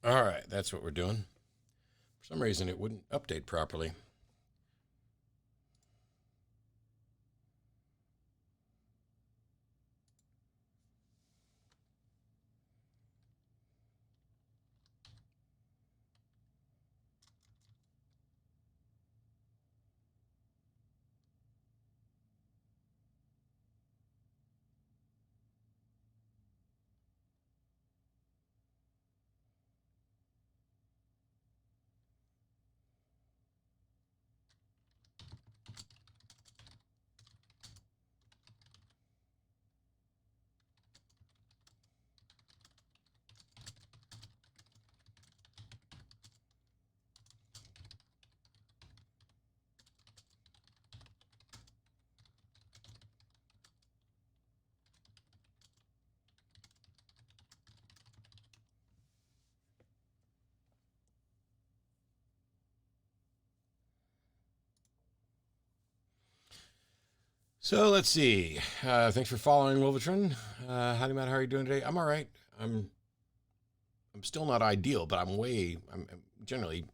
All right, that's what we're doing. For some reason, it wouldn't update properly. So let's see. Thanks for following, Wolverton. Howdy, Matt. How are you doing today? I'm all right. I'm still not ideal, but I'm generally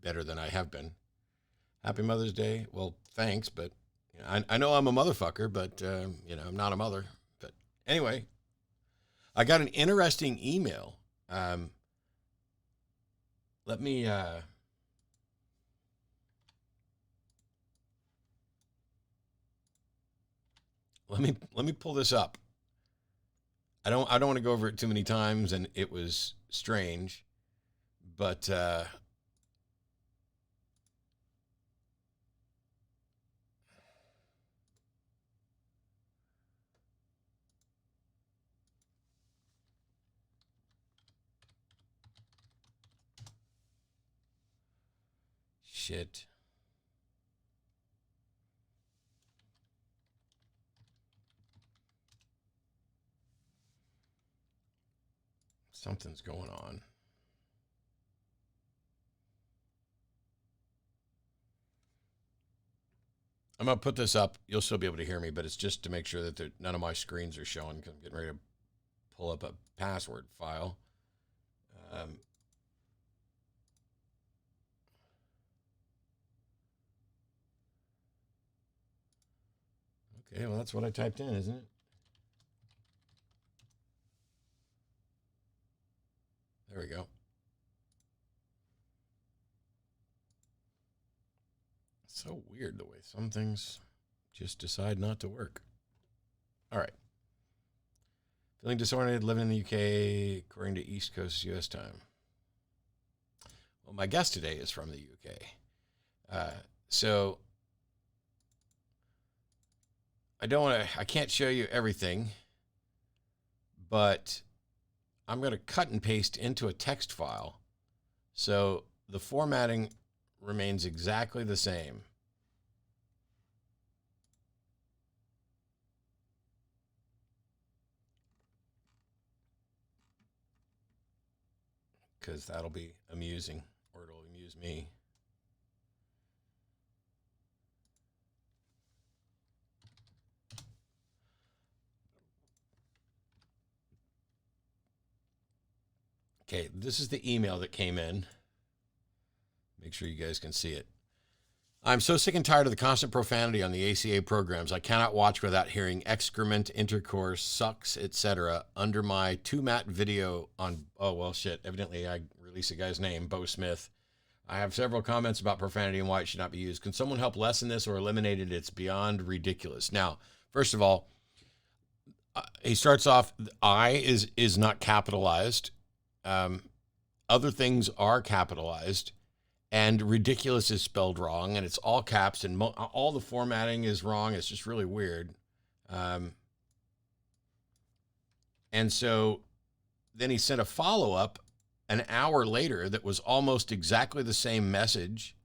better than I have been. Happy Mother's Day. Well, thanks, but I know I'm a motherfucker, but I'm not a mother. But anyway, I got an interesting email. Let me let me pull this up. I don't want to go over it too many times, and it was strange, but shit. Something's going on. I'm gonna put this up. You'll still be able to hear me, but it's just to make sure that none of my screens are showing because I'm getting ready to pull up a password file. Um, okay, well that's what I typed in, isn't it? There we go. So weird the way some things just decide not to work. All right. Feeling disoriented, living in the UK, according to East Coast US time. Well, my guest today is from the UK. So I can't show you everything, but I'm going to cut and paste into a text file. So the formatting remains exactly the same. Because that'll be amusing, or it'll amuse me. Okay, this is the email that came in. Make sure you guys can see it. I'm so sick and tired of the constant profanity on the ACA programs. I cannot watch without hearing excrement, intercourse, sucks, etc. under my 2-mat video on, oh, well, shit. Evidently, I released a guy's name, Bo Smith. I have several comments about profanity and why it should not be used. Can someone help lessen this or eliminate it? It's beyond ridiculous. Now, first of all, he starts off, I is not capitalized. Other things are capitalized. And ridiculous is spelled wrong, and it's all caps, and all the formatting is wrong. It's just really weird. And so then he sent a follow-up an hour later that was almost exactly the same message.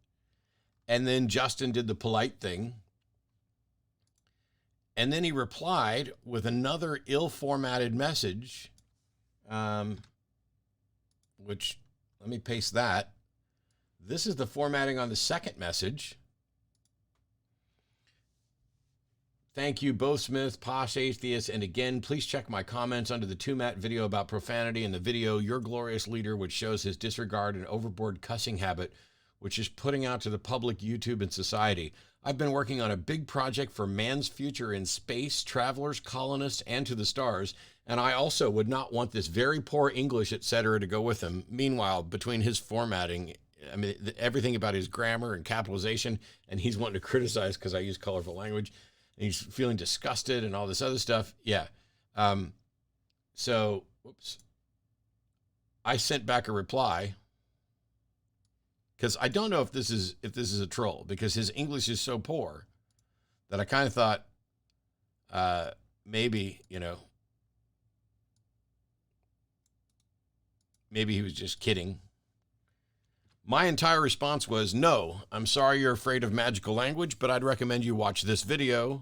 And then Justin did the polite thing. And then he replied with another ill-formatted message, which, let me paste that. This is the formatting on the second message. Thank you, Both Smith, Posh Atheist, and again, please check my comments under the 2Matt video about profanity and the video Your Glorious Leader, which shows his disregard and overboard cussing habit, which is putting out to the public, YouTube, and society. I've been working on a big project for man's future in space, travelers, colonists, and to the stars, and I also would not want this very poor English, etc., to go with him. Meanwhile, between his formatting, I mean, everything about his grammar and capitalization, and he's wanting to criticize because I use colorful language, and he's feeling disgusted and all this other stuff. Yeah. So, whoops. I sent back a reply because I don't know if this is a troll, because his English is so poor that I kind of thought maybe, maybe he was just kidding. My entire response was, no, I'm sorry you're afraid of magical language, but I'd recommend you watch this video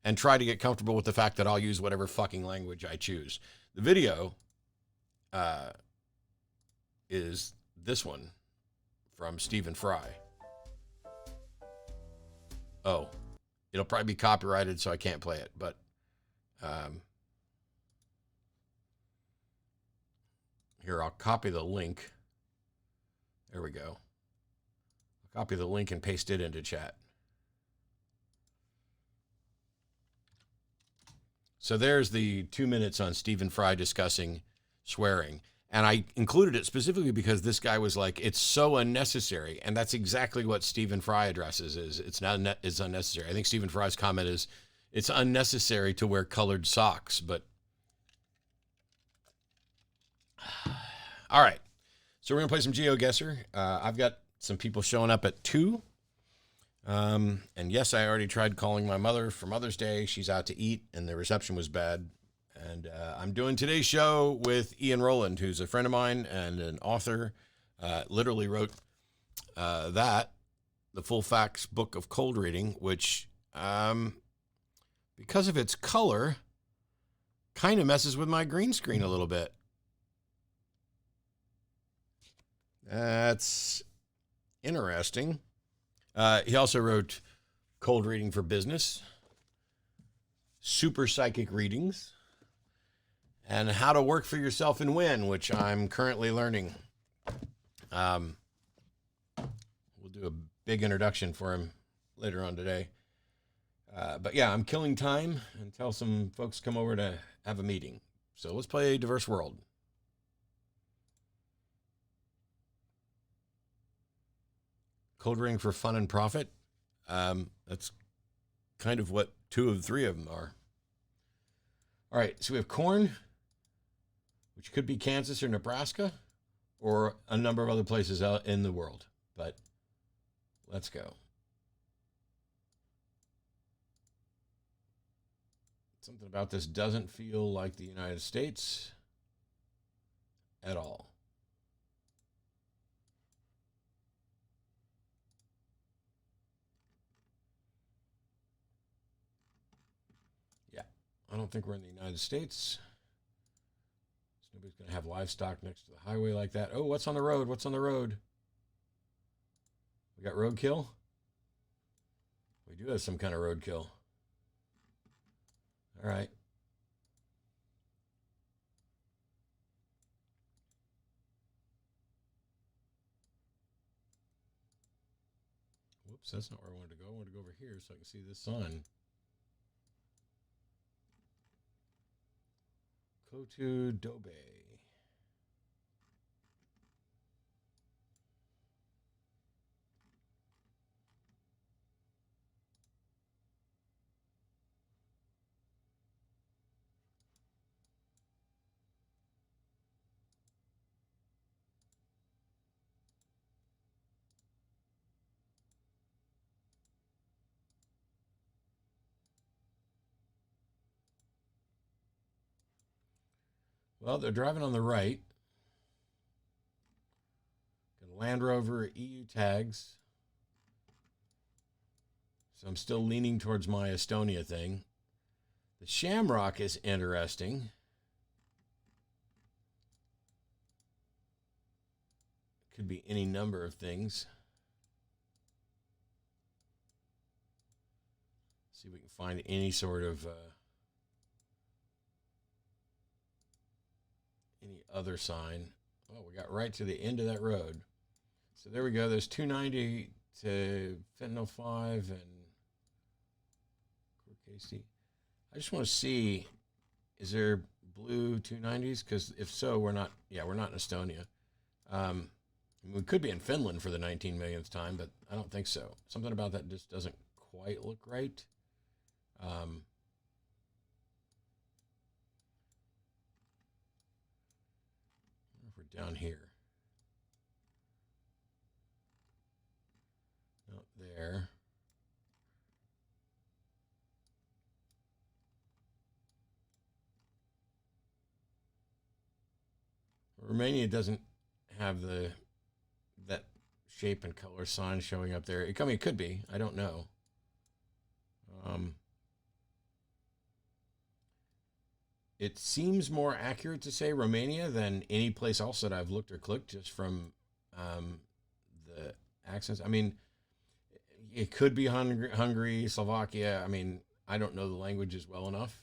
and try to get comfortable with the fact that I'll use whatever fucking language I choose. The video is this one from Stephen Fry. Oh, it'll probably be copyrighted, so I can't play it, but here, I'll copy the link. There we go. I'll copy the link and paste it into chat. So there's the 2 minutes on Stephen Fry discussing swearing. And I included it specifically because this guy was like, it's so unnecessary. And that's exactly what Stephen Fry addresses is it's unnecessary. I think Stephen Fry's comment is it's unnecessary to wear colored socks, but all right. So we're going to play some Geoguessr. I've got some people showing up at 2. And yes, I already tried calling my mother for Mother's Day. She's out to eat, and the reception was bad. And I'm doing today's show with Ian Rowland, who's a friend of mine and an author. Literally wrote the Full Facts Book of Cold Reading, which, because of its color, kind of messes with my green screen a little bit. That's interesting. He also wrote Cold Reading for Business, Super Psychic Readings, and How to Work for Yourself and Win, which I'm currently learning. We'll do a big introduction for him later on today. But yeah, I'm killing time until some folks come over to have a meeting. So let's play Diverse World. Cold Reading for Fun and Profit. That's kind of what 2 of the 3 of them are. All right, so we have corn, which could be Kansas or Nebraska, or a number of other places out in the world. But let's go. Something about this doesn't feel like the United States at all. I don't think we're in the United States. So nobody's going to have livestock next to the highway like that. Oh, what's on the road? What's on the road? We got roadkill? We do have some kind of roadkill. All right. Whoops, that's not where I wanted to go. I wanted to go over here so I can see this sign. Go to Dobe. Well, they're driving on the right. Got a Land Rover, EU tags. So I'm still leaning towards my Estonia thing. The Shamrock is interesting. Could be any number of things. See if we can find any sort of any other sign. Oh, we got right to the end of that road. So there we go. There's 290 to Fentanyl 5 and KC. I just want to see, is there blue 290s? Because if so, we're not. Yeah, we're not in Estonia. We could be in Finland for the 19 millionth time, but I don't think so. Something about that just doesn't quite look right. If we're down here. Not there. Romania doesn't have that shape and color sign showing up there. It could be. I don't know. It seems more accurate to say Romania than any place else that I've looked or clicked just from the accents. I mean, it could be Hungary, Slovakia. I mean, I don't know the languages well enough.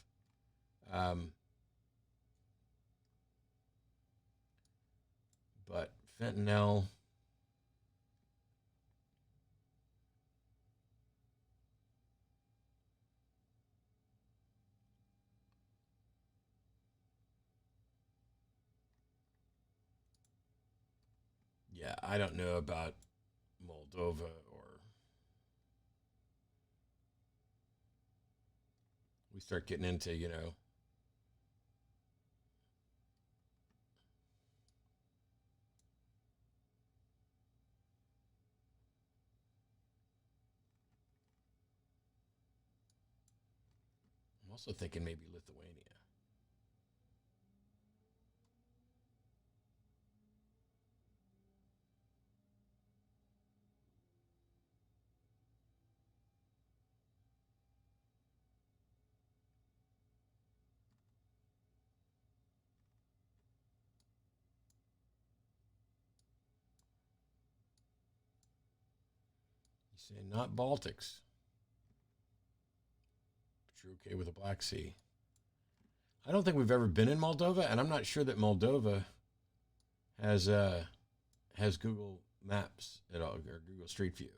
But fentanyl. Yeah, I don't know about Moldova or we start getting into, I'm also thinking maybe Lithuania. You say not Baltics, but you're okay with the Black Sea. I don't think we've ever been in Moldova, and I'm not sure that Moldova has Google Maps at all or Google Street View.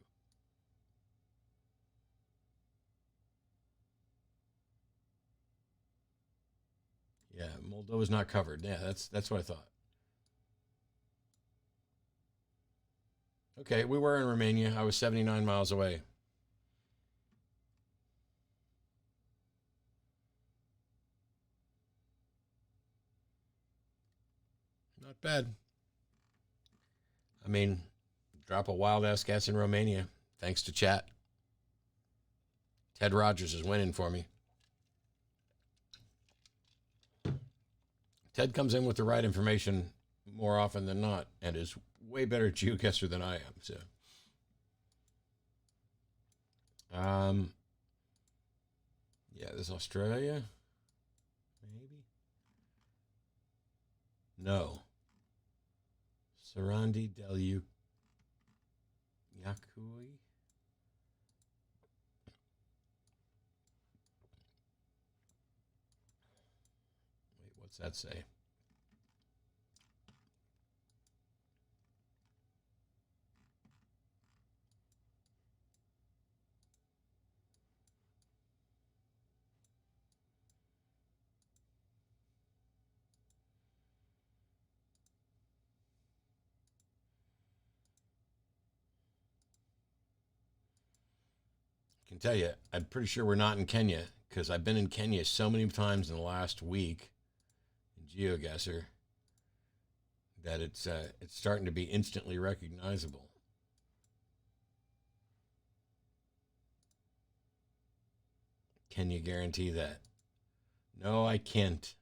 Yeah, Moldova's not covered. Yeah, that's what I thought. Okay, we were in Romania. I was 79 miles away. Not bad. I mean, drop a wild ass guess in Romania, thanks to chat. Ted Rogers is winning for me. Ted comes in with the right information more often than not and is way better geoguesser than I am. So, yeah, this is Australia. Maybe. No. Sarandi del Yakui. Wait, what's that say? I can tell you, I'm pretty sure we're not in Kenya because I've been in Kenya so many times in the last week in Geoguessr that it's starting to be instantly recognizable. Can you guarantee that? No, I can't.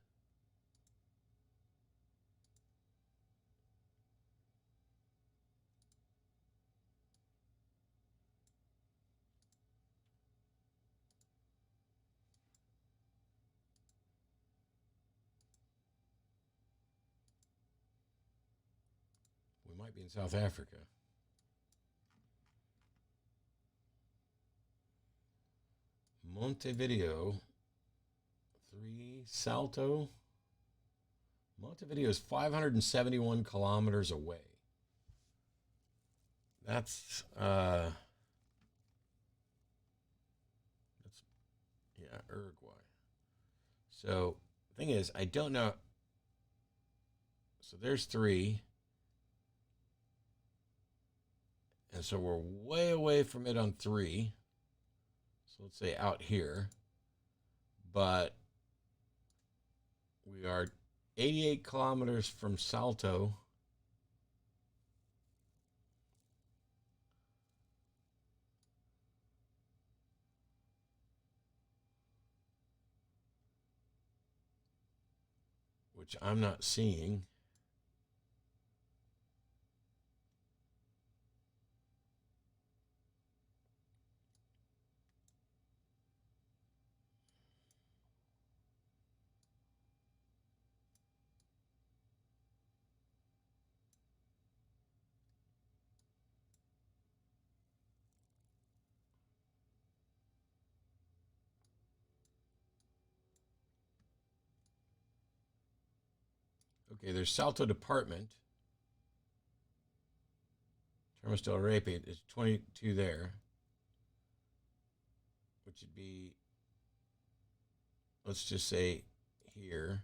We might be in South Africa. Montevideo, 3 Salto. Montevideo is 571 kilometers away. That's Uruguay. So the thing is, I don't know. So there's 3. And so we're way away from it on 3. So let's say out here. But we are 88 kilometers from Salto. Which I'm not seeing. Okay, there's Salto Department. Termas del Rape is 22 there, which would be, let's just say here.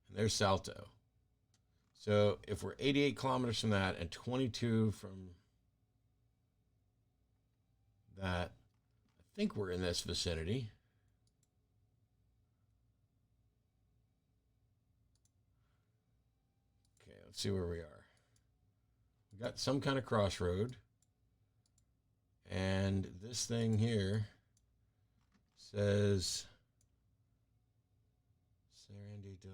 And there's Salto. So if we're 88 kilometers from that and 22 from that, I think we're in this vicinity. Okay, let's see where we are. We got some kind of crossroad. And this thing here says Sarandi de.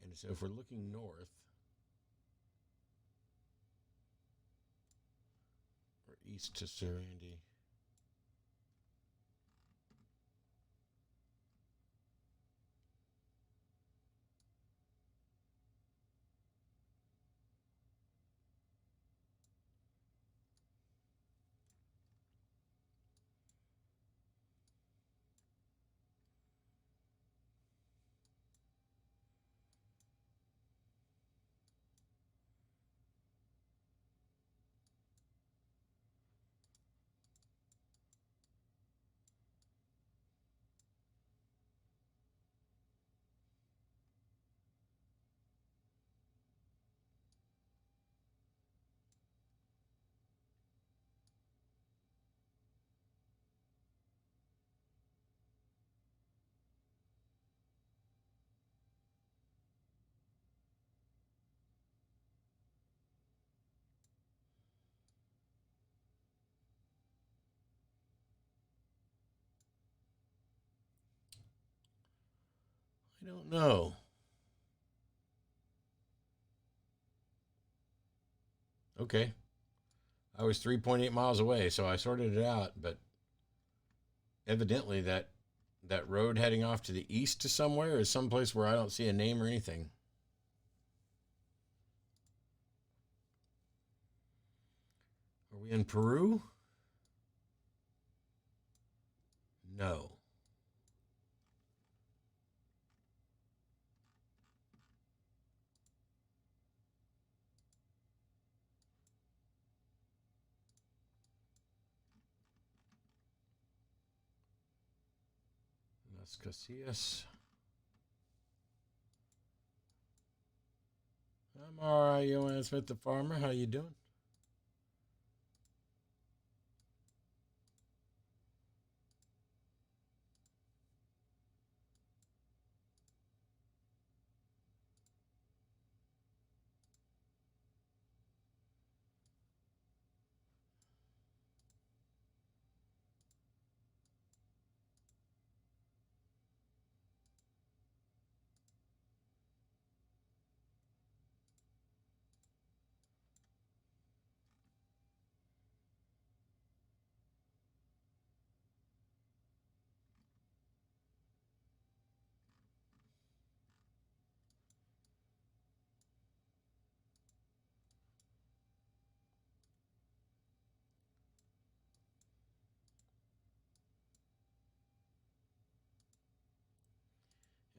And so if we're looking north, or east to Sarandi. I don't know. Okay. I was 3.8 miles away, so I sorted it out, but evidently that road heading off to the east to somewhere is someplace where I don't see a name or anything. Are we in Peru? No. Las Casillas. I'm all right, Joanne Smith, the farmer. How you doing?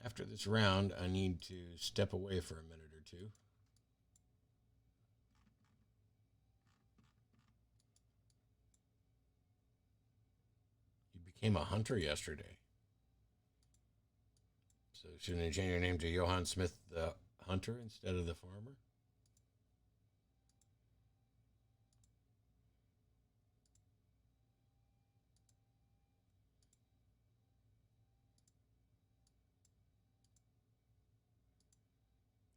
After this round, I need to step away for a minute or two. You became a hunter yesterday. So shouldn't you change your name to Johann Smith the Hunter instead of the Farmer?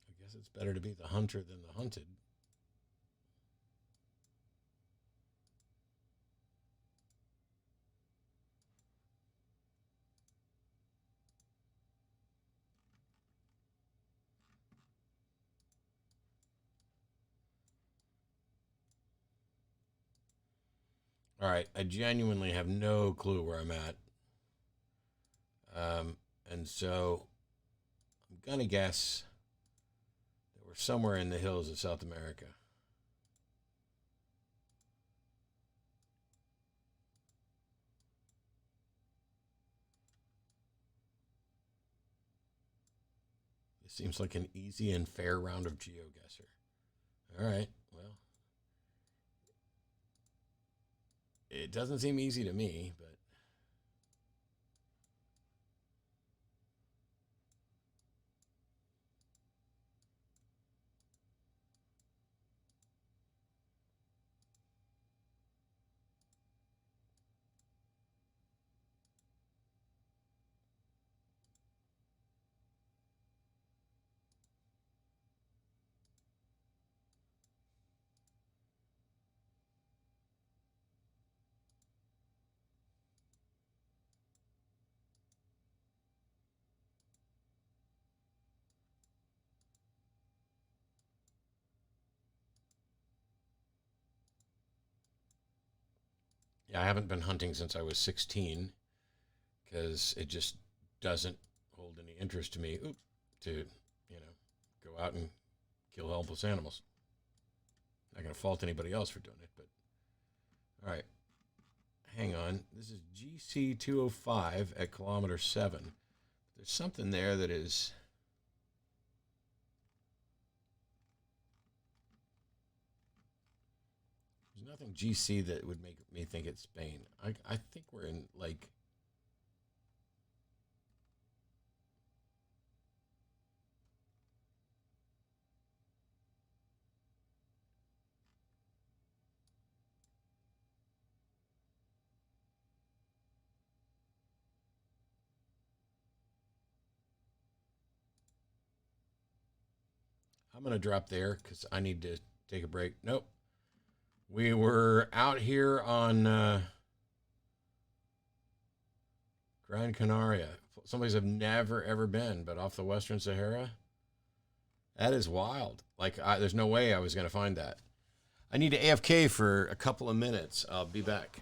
I guess it's better to be the hunter than the hunted. All right, I genuinely have no clue where I'm at. And so I'm going to guess that we're somewhere in the hills of South America. This seems like an easy and fair round of Geoguessr. All right, well, it doesn't seem easy to me, but yeah, I haven't been hunting since I was 16 because it just doesn't hold any interest to me to, go out and kill helpless animals. Not going to fault anybody else for doing it, but all right. Hang on. This is GC 205 at kilometer 7. There's something there that is. There's nothing GC that would make me think it's Spain. I think we're in like. I'm going to drop there because I need to take a break. Nope. We were out here on Gran Canaria. Someplace I've never, ever been, but off the Western Sahara. That is wild. Like, there's no way I was going to find that. I need to AFK for a couple of minutes. I'll be back.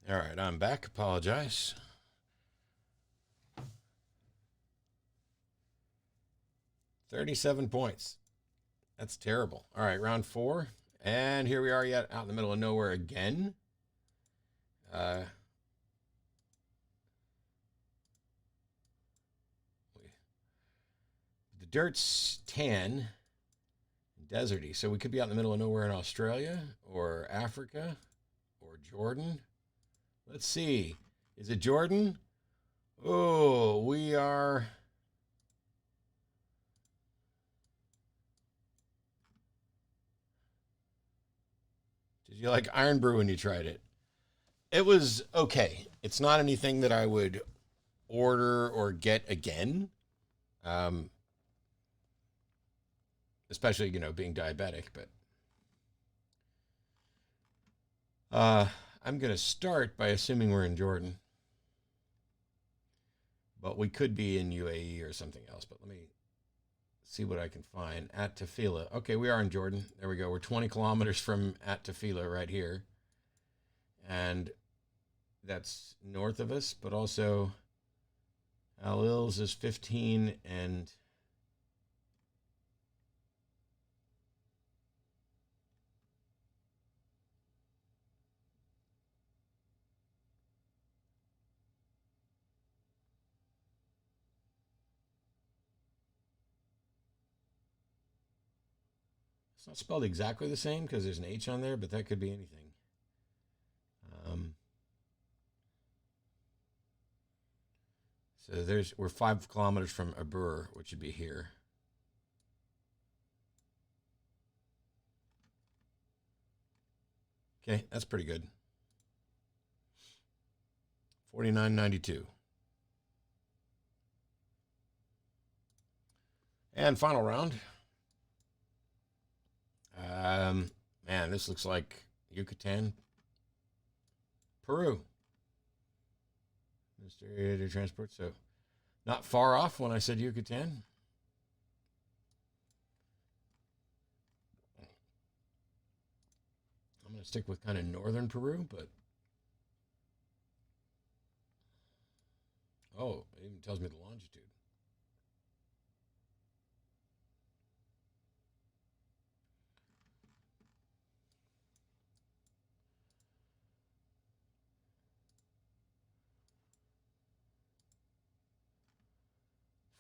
All right, I'm back. Apologize. $37. That's terrible. All right, round 4. And here we are yet out in the middle of nowhere again. The dirt's tan, deserty. So we could be out in the middle of nowhere in Australia or Africa or Jordan. Let's see. Is it Jordan? Oh, we are. Did you like Iron Brew when you tried it? It was okay. It's not anything that I would order or get again. Um, Especially, being diabetic, but I'm going to start by assuming we're in Jordan, but we could be in UAE or something else. But let me see what I can find. At Tafila. Okay, we are in Jordan. There we go. We're 20 kilometers from At Tafila right here. And that's north of us, but also Al Il's is 15 and it's not spelled exactly the same because there's an H on there, but that could be anything. So we're 5 kilometers from Abur, which would be here. Okay, that's pretty good. 49.92. And final round. Man, this looks like Yucatan, Peru. Ministry of Transport. So not far off when I said Yucatan. I'm going to stick with kind of northern Peru, but oh, it even tells me the longitude.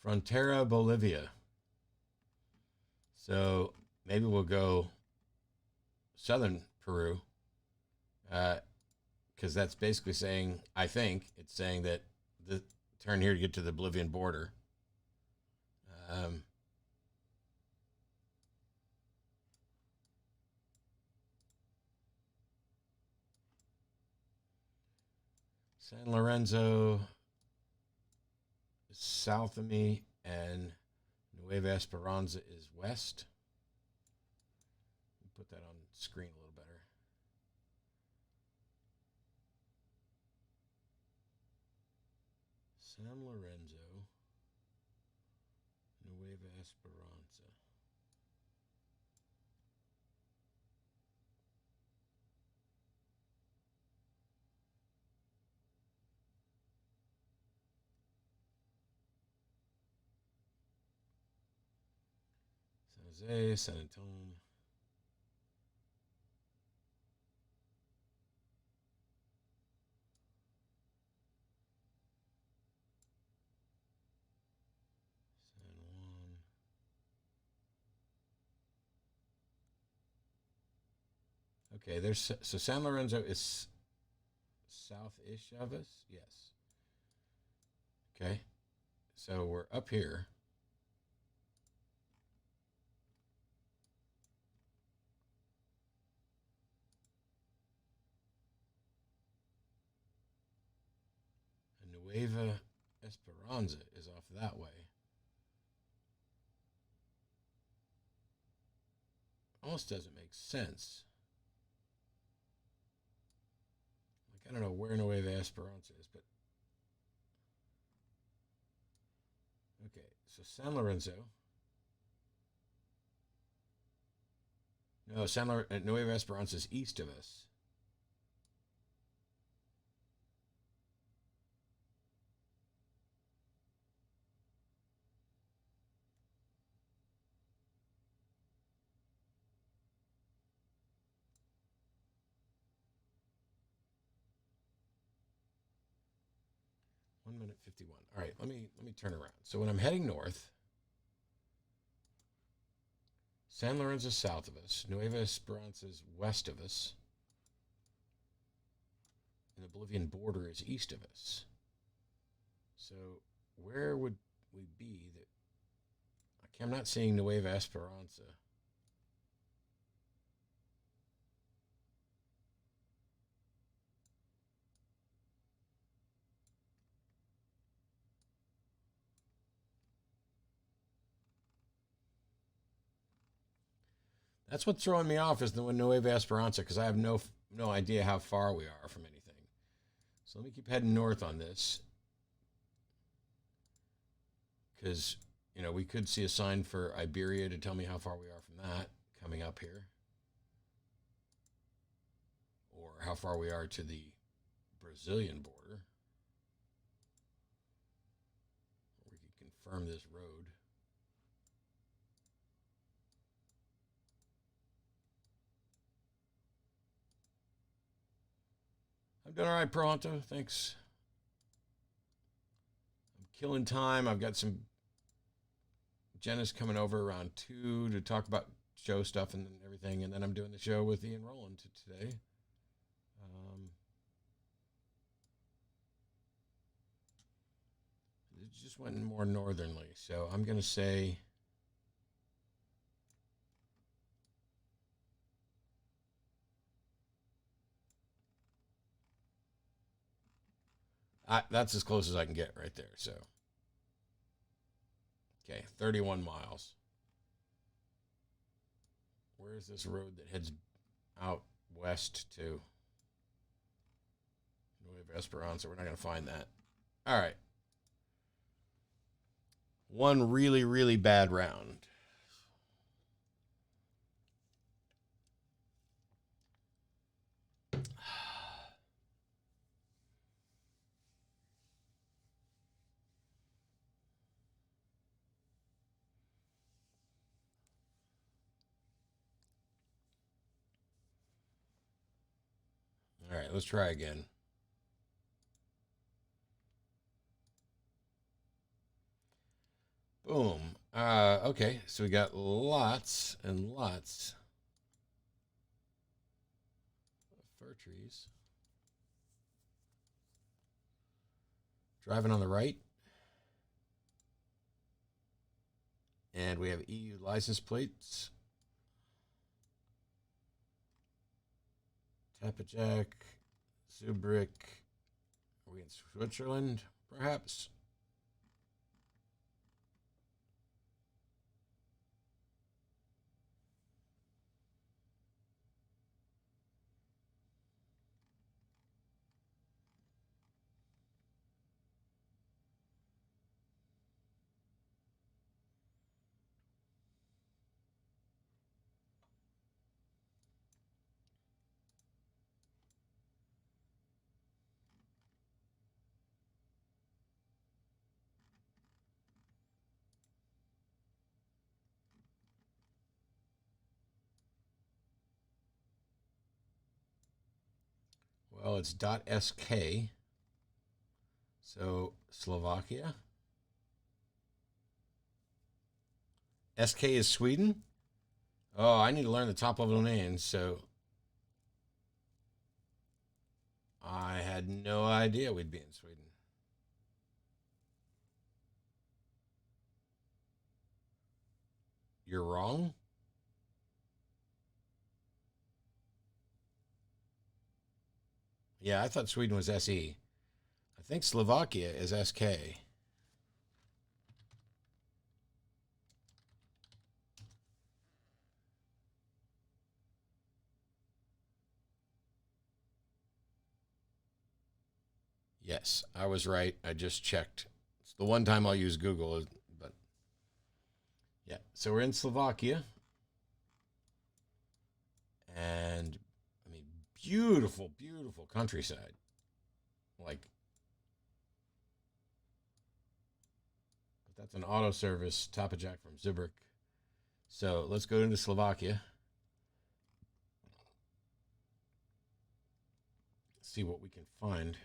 Frontera, Bolivia. So maybe we'll go southern Peru, because that's basically saying, I think it's saying that the turn here to get to the Bolivian border. San Lorenzo is south of me, and Nueva Esperanza is west. Put that on screen a little better. San Lorenzo, Nueva Esperanza. San Jose, San Antonio. San Juan. Okay, so San Lorenzo is south-ish of us. Yes. Okay, so we're up here. And Nueva Esperanza is off that way. Almost doesn't make sense. Like, I don't know where Nueva Esperanza is, but okay. So San Lorenzo. No, Nueva Esperanza is east of us. 1 minute 51. All right, let me turn around. So when I'm heading north, San Lorenzo is south of us, Nueva Esperanza is west of us, and the Bolivian border is east of us. So where would we be that... Okay, I'm not seeing Nueva Esperanza. That's what's throwing me off is the Nueva Esperanza because I have no idea how far we are from anything. So let me keep heading north on this because, you know, we could see a sign for Iberia to tell me how far we are from that coming up here, or how far we are to the Brazilian border. We could confirm this road. I'm doing all right, Pronto. Thanks. I'm killing time. I've got some... Jenna's coming over around 2 to talk about show stuff and everything, and then I'm doing the show with Ian Rowland today. It just went more northernly, so I'm going to say... that's as close as I can get right there, so... Okay, 31 miles. Where's this road that heads out west to Nueva Esperanza? We're not going to find that. All right. One really, really bad round. All right, let's try again. Boom. Okay, so we got lots and lots of fir trees. Driving on the right. And we have EU license plates. Tapajak, Zurich. Are we in Switzerland, perhaps? Well, it's .sk. So Slovakia. SK is Sweden. Oh, I need to learn the top level names. So I had no idea we'd be in Sweden. You're wrong. Yeah, I thought Sweden was SE. I think Slovakia is SK. Yes, I was right. I just checked. It's the one time I'll use Google, but yeah. So we're in Slovakia. And I mean, beautiful, beautiful countryside. Like, that's an auto service Tapajak from Zurich. So let's go into Slovakia. See what we can find.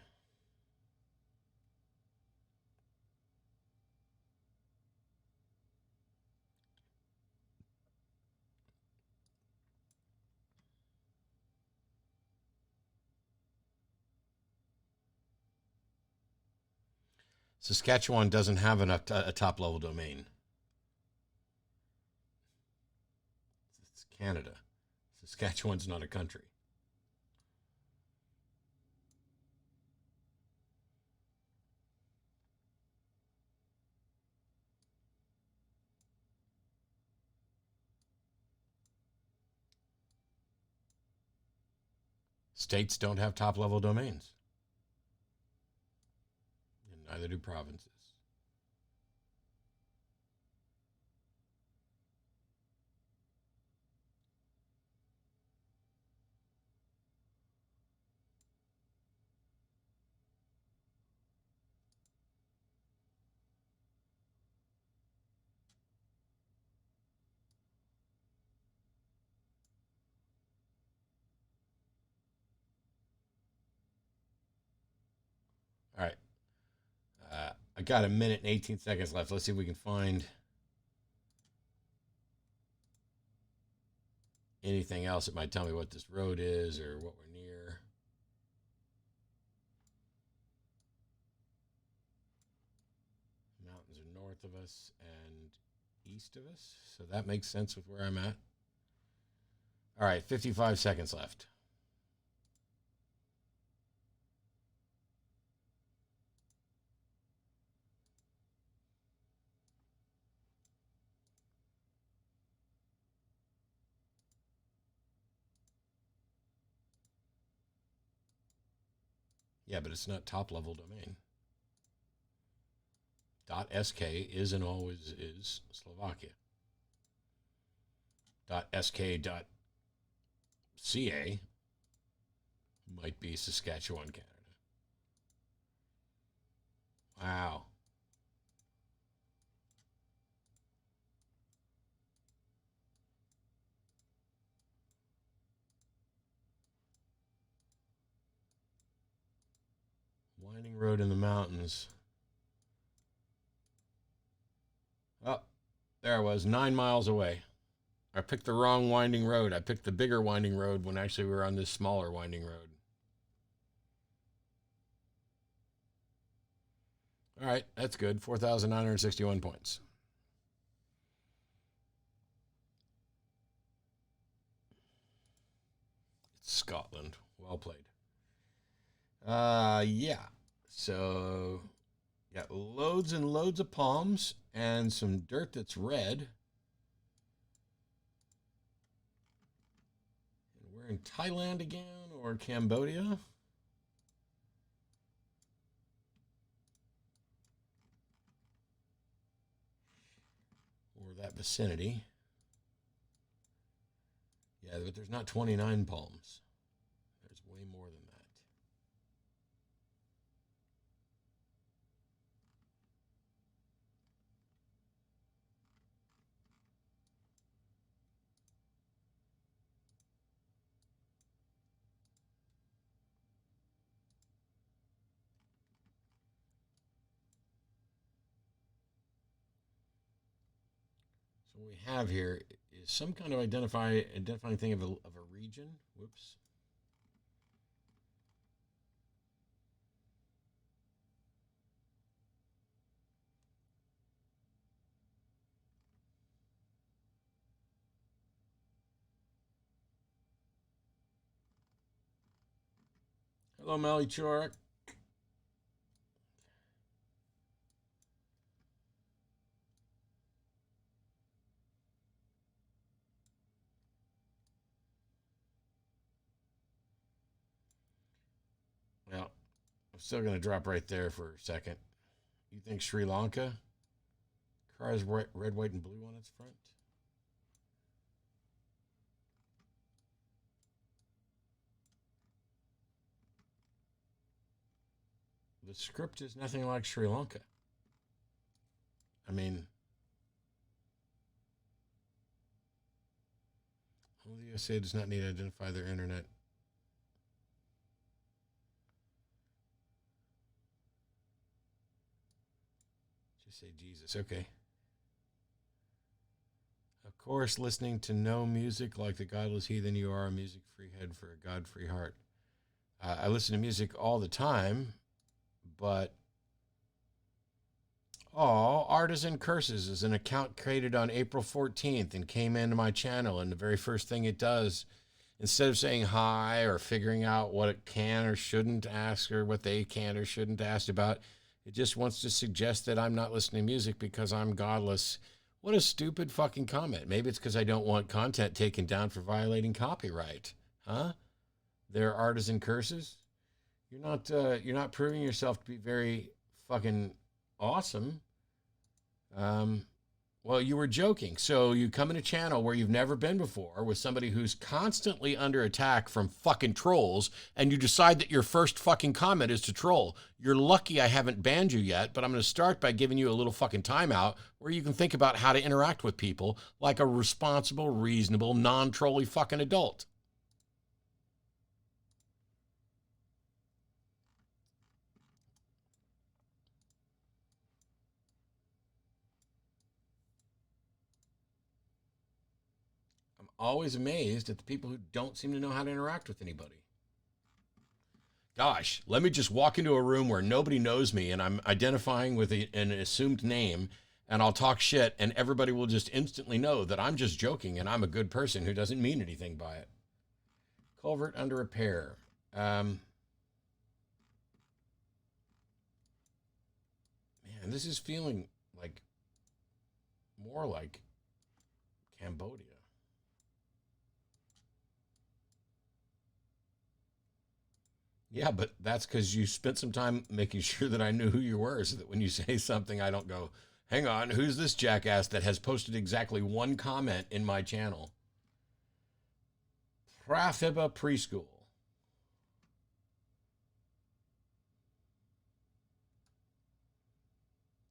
Saskatchewan doesn't have a top-level domain. It's Canada. Saskatchewan's not a country. States don't have top-level domains. And neither do provinces. All right. I got a minute and 18 seconds left. Let's see if we can find anything else that might tell me what this road is or what we're near. Mountains are north of us and east of us, so that makes sense with where I'm at. All right, 55 seconds left. Yeah, but it's not top-level domain. .sk is and always is Slovakia. .sk.ca might be Saskatchewan, Canada. Wow. Winding road in the mountains. Oh, there I was, 9 miles away. I picked the wrong winding road. I picked the bigger winding road when actually we were on this smaller winding road. All right, that's good. 4,961 points. It's Scotland. Well played. Yeah. So, got loads and loads of palms and some dirt that's red. And we're in Thailand again or Cambodia. Or that vicinity. Yeah, but there's not 29 palms. There's way more than that. So what we have here is some kind of identifying thing of a region. Whoops. Hello, Melly Chorak. Well, I'm still going to drop right there for a second. You think Sri Lanka? Car has red, white, and blue on its front. The script is nothing like Sri Lanka. I mean, the USA does not need to identify their internet. Just say Jesus. Okay. Of course, listening to no music like the godless heathen you are, a music-free head for a God-free heart. I listen to music all the time, but Oh, Artisan Curses is an account created on April 14th and came into my channel. And the very first thing it does, instead of saying hi or figuring out what it can or shouldn't ask or what they can or shouldn't ask about, it just wants to suggest that I'm not listening to music because I'm godless. What a stupid fucking comment. Maybe it's because I don't want content taken down for violating copyright. Huh? They're Artisan Curses? You're not proving yourself to be very fucking awesome. Um, well, you were joking. So you come in a channel where you've never been before with somebody who's constantly under attack from fucking trolls, and you decide that your first fucking comment is to troll. You're lucky I haven't banned you yet, but I'm going to start by giving you a little fucking timeout where you can think about how to interact with people like a responsible, reasonable, non-trolly fucking adult. I'm always amazed at the people who don't seem to know how to interact with anybody. Gosh, let me just walk into a room where nobody knows me and I'm identifying with an assumed name and I'll talk shit and everybody will just instantly know that I'm just joking and I'm a good person who doesn't mean anything by it. Culvert under repair. Man, this is feeling like more like Cambodia. Yeah, but that's because you spent some time making sure that I knew who you were so that when you say something, I don't go, hang on, who's this jackass that has posted exactly one comment in my channel? Prafiba Preschool.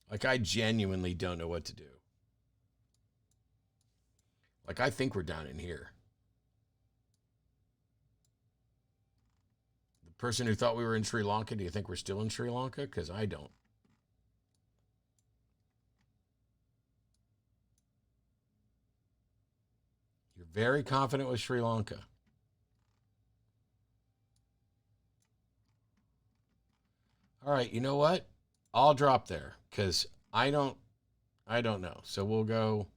Like, I genuinely don't know what to do. Like, I think we're down in here. The person who thought we were in Sri Lanka, do you think we're still in Sri Lanka? Because I don't. You're very confident with Sri Lanka. All right, you know what? I'll drop there because I don't know. So we'll go.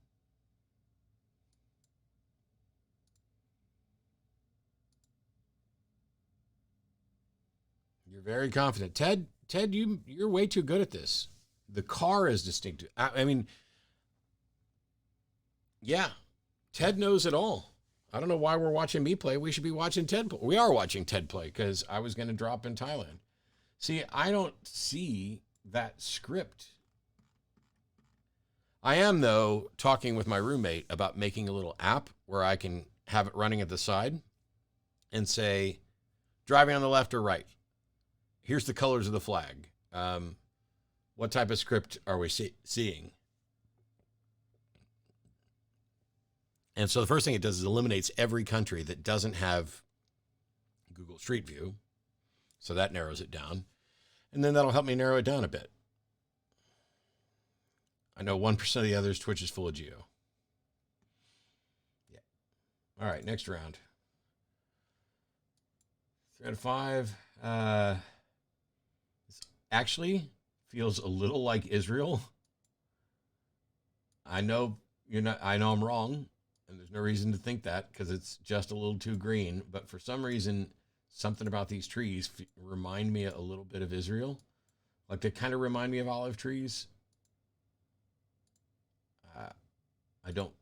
You're very confident. Ted, you're way too good at this. The car is distinctive. I mean, yeah, Ted knows it all. I don't know why we're watching me play. We should be watching Ted play. We are watching Ted play because I was going to drop in Thailand. See, I don't see that script. I am, though, talking with my roommate about making a little app where I can have it running at the side and say, driving on the left or right. Here's the colors of the flag. What type of script are we seeing? And so the first thing it does is eliminates every country that doesn't have Google Street View. So that narrows it down. And then that'll help me narrow it down a bit. I know 1% of the others, Twitch is full of geo. Yeah. All right, next round. 3 out of 5. Actually feels a little like Israel. I know I know I'm wrong, and there's no reason to think that because it's just a little too green. But for some reason, something about these trees remind me a little bit of Israel. Like they kind of remind me of olive trees. I don't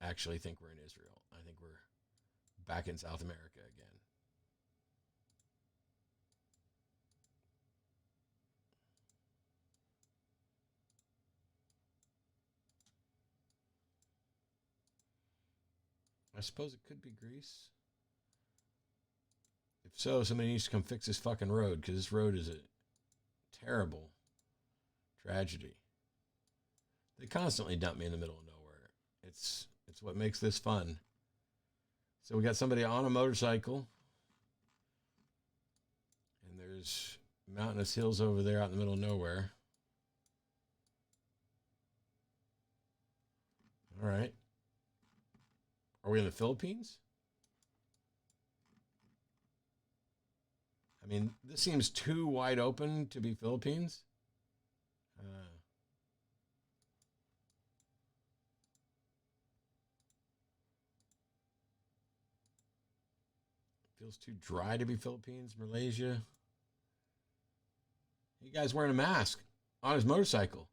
actually think we're in Israel. I think we're back in South America again. I suppose it could be Greece. If so, somebody needs to come fix this fucking road because this road is a terrible tragedy. They constantly dump me in the middle of nowhere. It's what makes this fun. So we got somebody on a motorcycle, and there's mountainous hills over there out in the middle of nowhere. All right. Are we in the Philippines? I mean, this seems too wide open to be Philippines. Feels too dry to be Philippines, Malaysia. You guys wearing a mask on his motorcycle.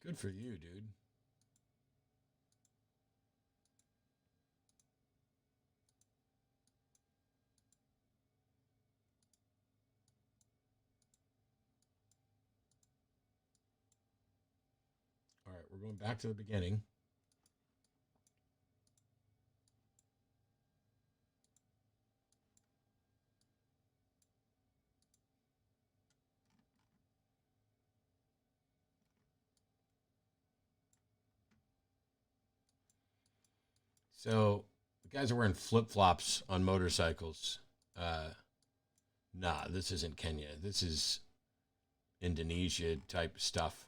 Good for you, dude. All right, we're going back to the beginning. So the guys are wearing flip-flops on motorcycles. Nah, this isn't Kenya. This is Indonesia type stuff.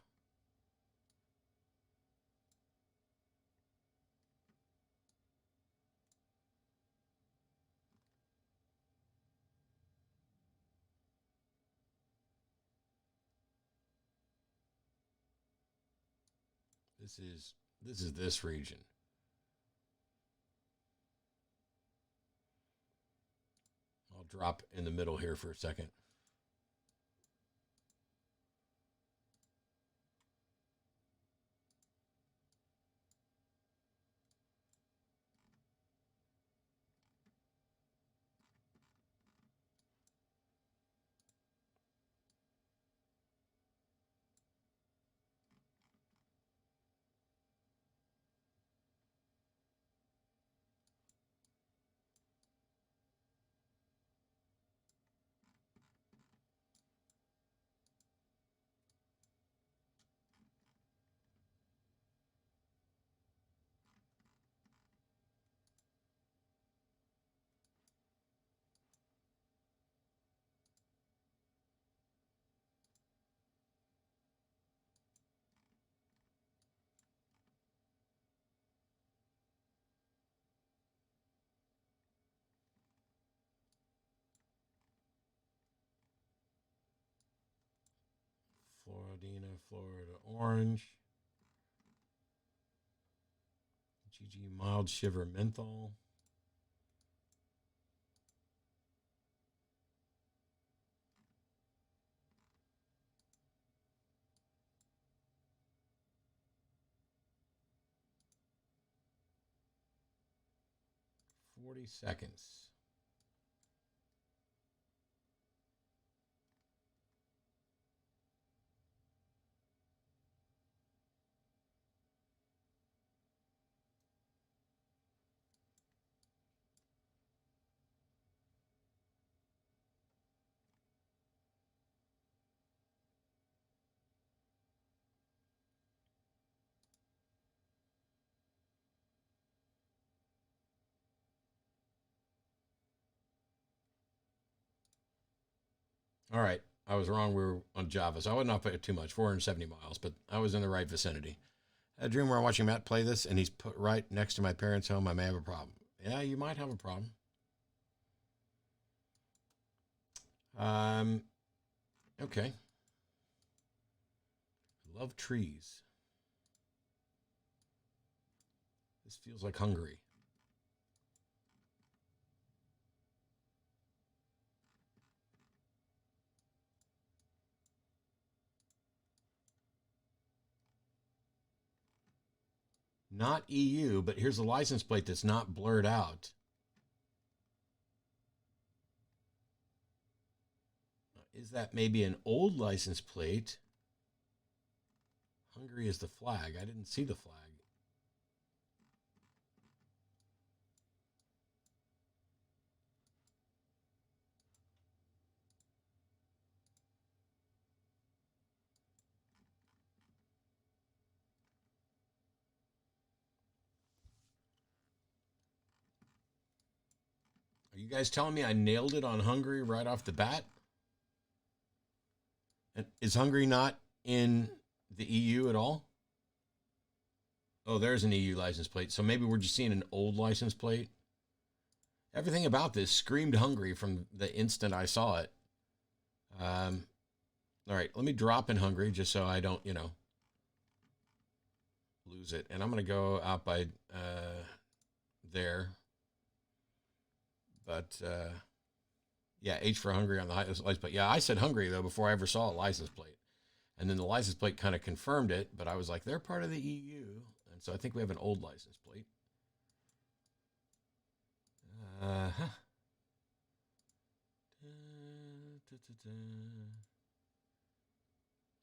This is this region. I'll drop in the middle here for a second. Floridina, Florida orange. GG mild shiver menthol. $40. All right. I was wrong. We were on Java, so I would not put it too much, 470 miles, but I was in the right vicinity. I had a dream where I'm watching Matt play this, and he's put right next to my parents' home. I may have a problem. Yeah, you might have a problem. Okay. Love trees. This feels like Hungary. Not EU, but here's a license plate that's not blurred out. Is that maybe an old license plate? Hungary is the flag. I didn't see the flag. Are you guys telling me I nailed it on Hungary right off the bat? And is Hungary not in the EU at all? Oh, there's an EU license plate. So maybe we're just seeing an old license plate. Everything about this screamed Hungary from the instant I saw it. All right, let me drop in Hungary just so I don't, lose it. And I'm going to go out by there. But yeah, H for Hungary on the license plate. Yeah, I said Hungary, though, before I ever saw a license plate. And then the license plate kind of confirmed it, but I was like, they're part of the EU. And so I think we have an old license plate.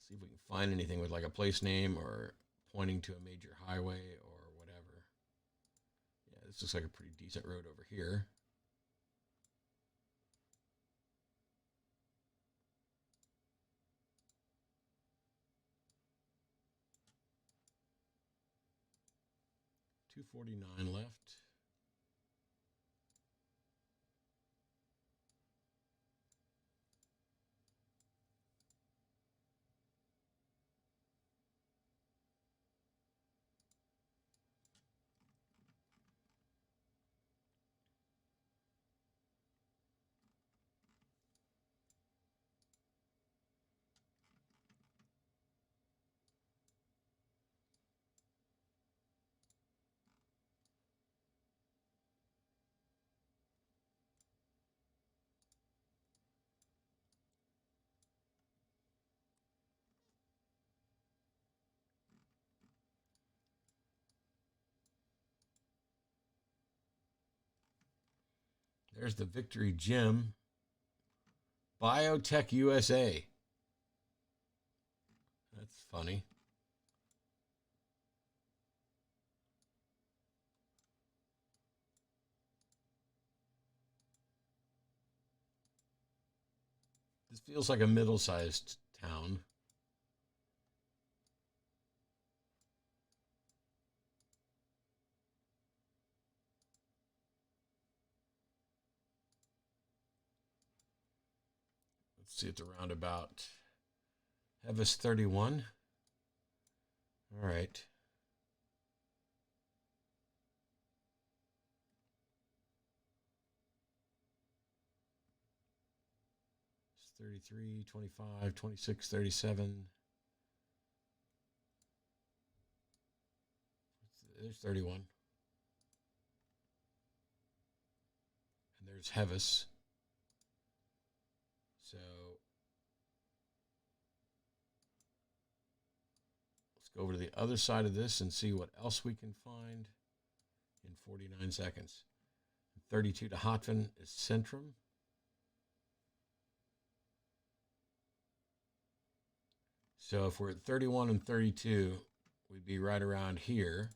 See if we can find anything with like a place name or pointing to a major highway or whatever. Yeah, this looks like a pretty decent road over here. $249 left. There's the Victory Gym. Biotech USA. That's funny. This feels like a middle-sized town. Let's see, it's a roundabout. Hevis 31. All right. It's 33, 25, 26, 37. There's 31. And there's Hevis. So let's go over to the other side of this and see what else we can find in 49 seconds. 32 to Hotvan is Centrum. So if we're at 31 and 32, we'd be right around here.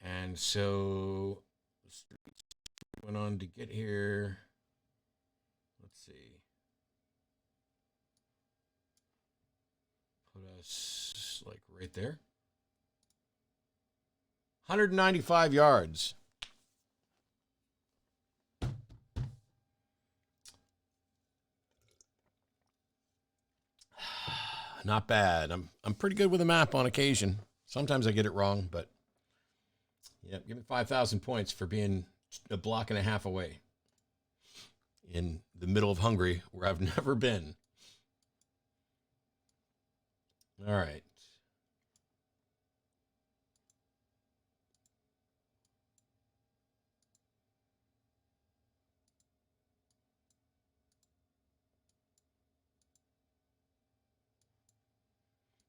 And so the streets went on to get here. Let's see. Put us like right there. 195 yards. Not bad. I'm pretty good with a map on occasion. Sometimes I get it wrong, but yeah, give me 5,000 points for being a block and a half away in the middle of Hungary, where I've never been. All right.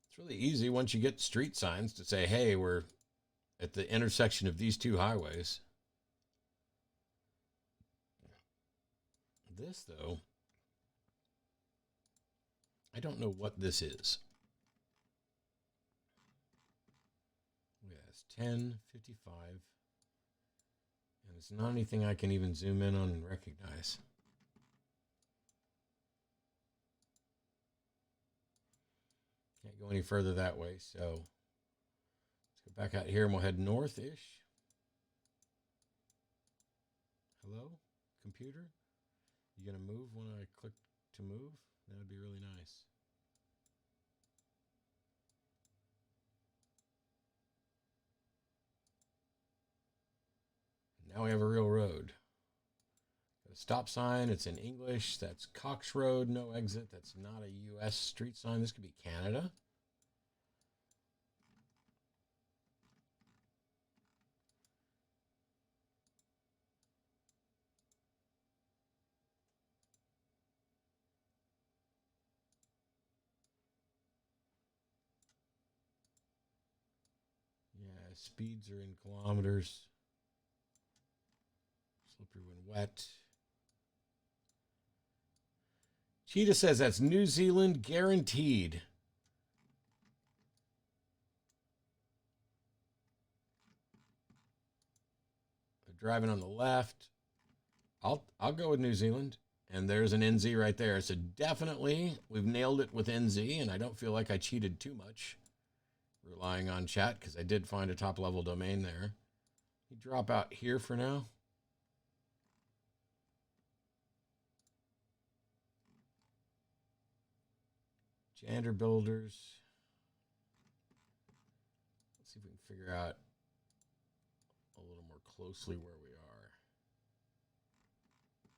It's really easy once you get street signs to say, hey, we're at the intersection of these two highways. This, though, I don't know what this is. Yeah, it's 10:55. And it's not anything I can even zoom in on and recognize. Can't go any further that way, so let's go back out here and we'll head north-ish. Hello, computer? You gonna move when I click to move? That would be really nice. Now we have a real road. Got a stop sign. It's in English. That's Cox Road, no exit. That's not a U.S. street sign. This could be Canada. speeds are in kilometers. Slippery when wet. Cheetah says that's New Zealand guaranteed. They're driving on the left. I'll go with New Zealand. And there's an NZ right there. So definitely we've nailed it with NZ, and I don't feel like I cheated too much relying on chat because I did find a top level domain there. You drop out here for now. Jander builders. Let's see if we can figure out a little more closely where we are.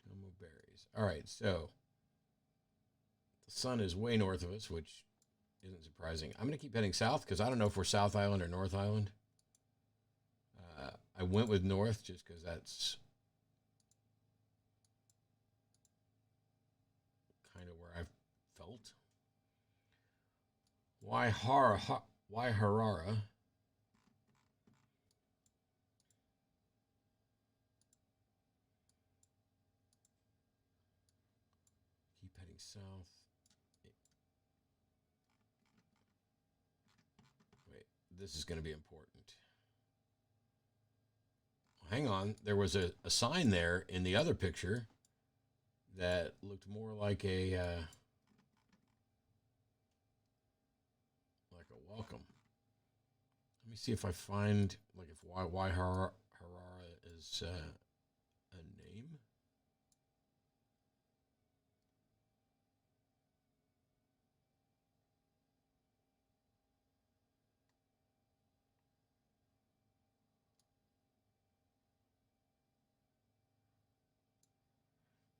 Domo berries. All right, so the sun is way north of us, which isn't surprising. I'm going to keep heading south because I don't know if we're South Island or North Island. I went with north just because that's kind of where I felt. Waiharara. Keep heading south. Wait, this is going to be important. Hang on. There was a sign there in the other picture that looked more like a welcome. Let me see if I find, like, if Waiharara is a name.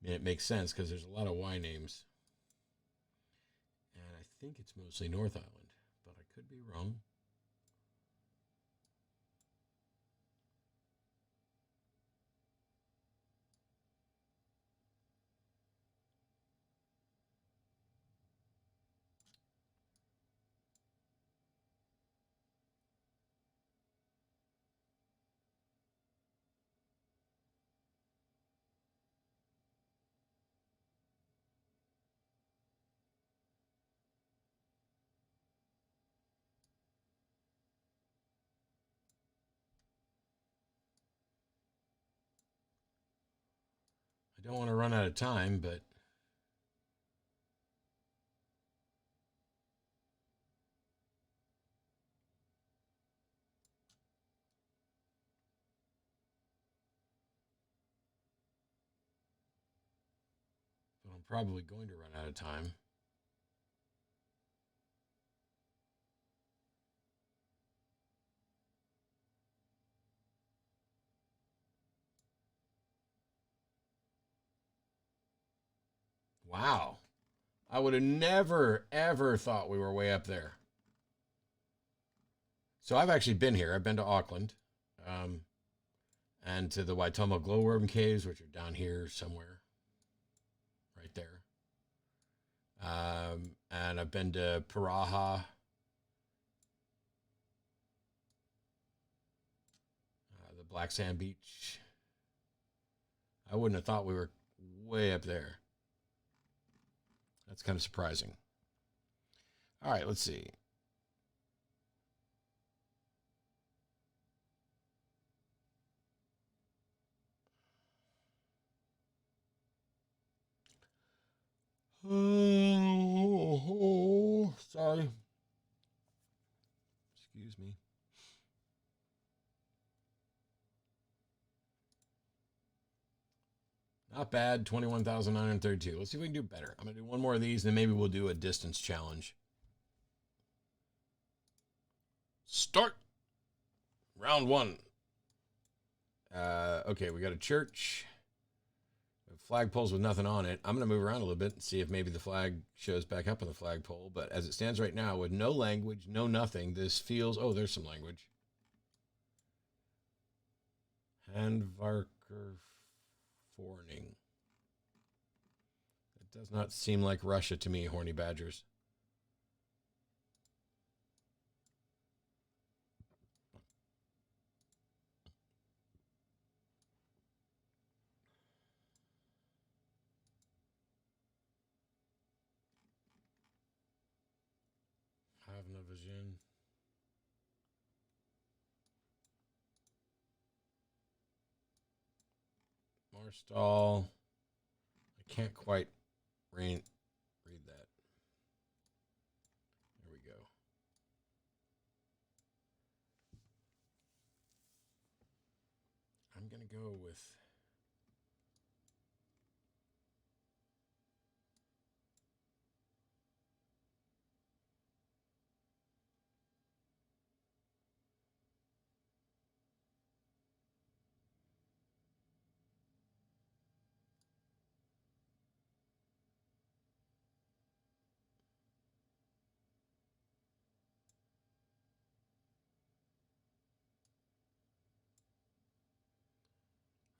And it makes sense because there's a lot of Y names. And I think it's mostly North Island, but I could be wrong. I don't want to run out of time, but I'm probably going to run out of time. Wow. I would have never, ever thought we were way up there. So I've actually been here. I've been to Auckland and to the Waitomo glowworm caves, which are down here somewhere, right there. And I've been to Paraha, the Black Sand Beach. I wouldn't have thought we were way up there. That's kind of surprising. All right, let's see. Oh, sorry. Excuse me. Not bad, 21,932. Let's see if we can do better. I'm going to do one more of these, and then maybe we'll do a distance challenge. Start. Round one. Okay, we got a church. Flagpoles with nothing on it. I'm going to move around a little bit and see if maybe the flag shows back up on the flagpole. But as it stands right now, with no language, no nothing, this feels... Oh, there's some language. Handvarker Forning. It does not seem like Russia to me, horny badgers. television. Marstall. I can't quite read that. There we go. I'm going to go with...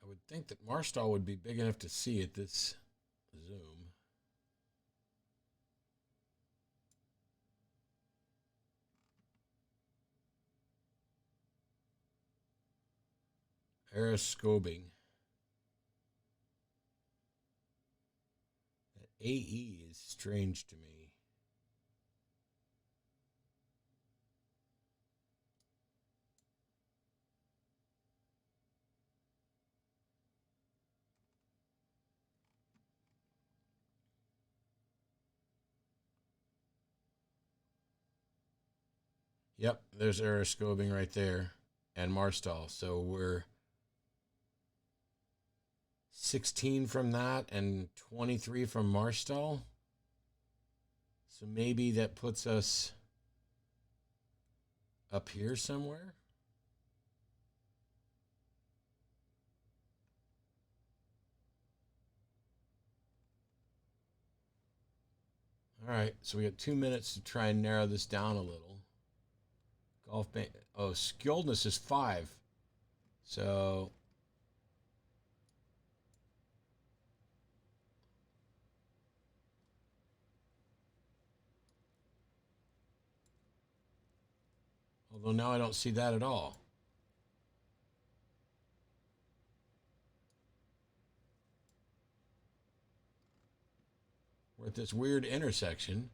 I would think that Marstall would be big enough to see at this zoom. Aeroscoping. That AE is strange to me. Yep, there's aeroscoping right there and Marstall. So we're 16 from that and 23 from Marstall. So maybe that puts us up here somewhere. All right, so we got 2 minutes to try and narrow this down a little. Golf band. Oh, skilledness is 5. So although now I don't see that at all. We're at this weird intersection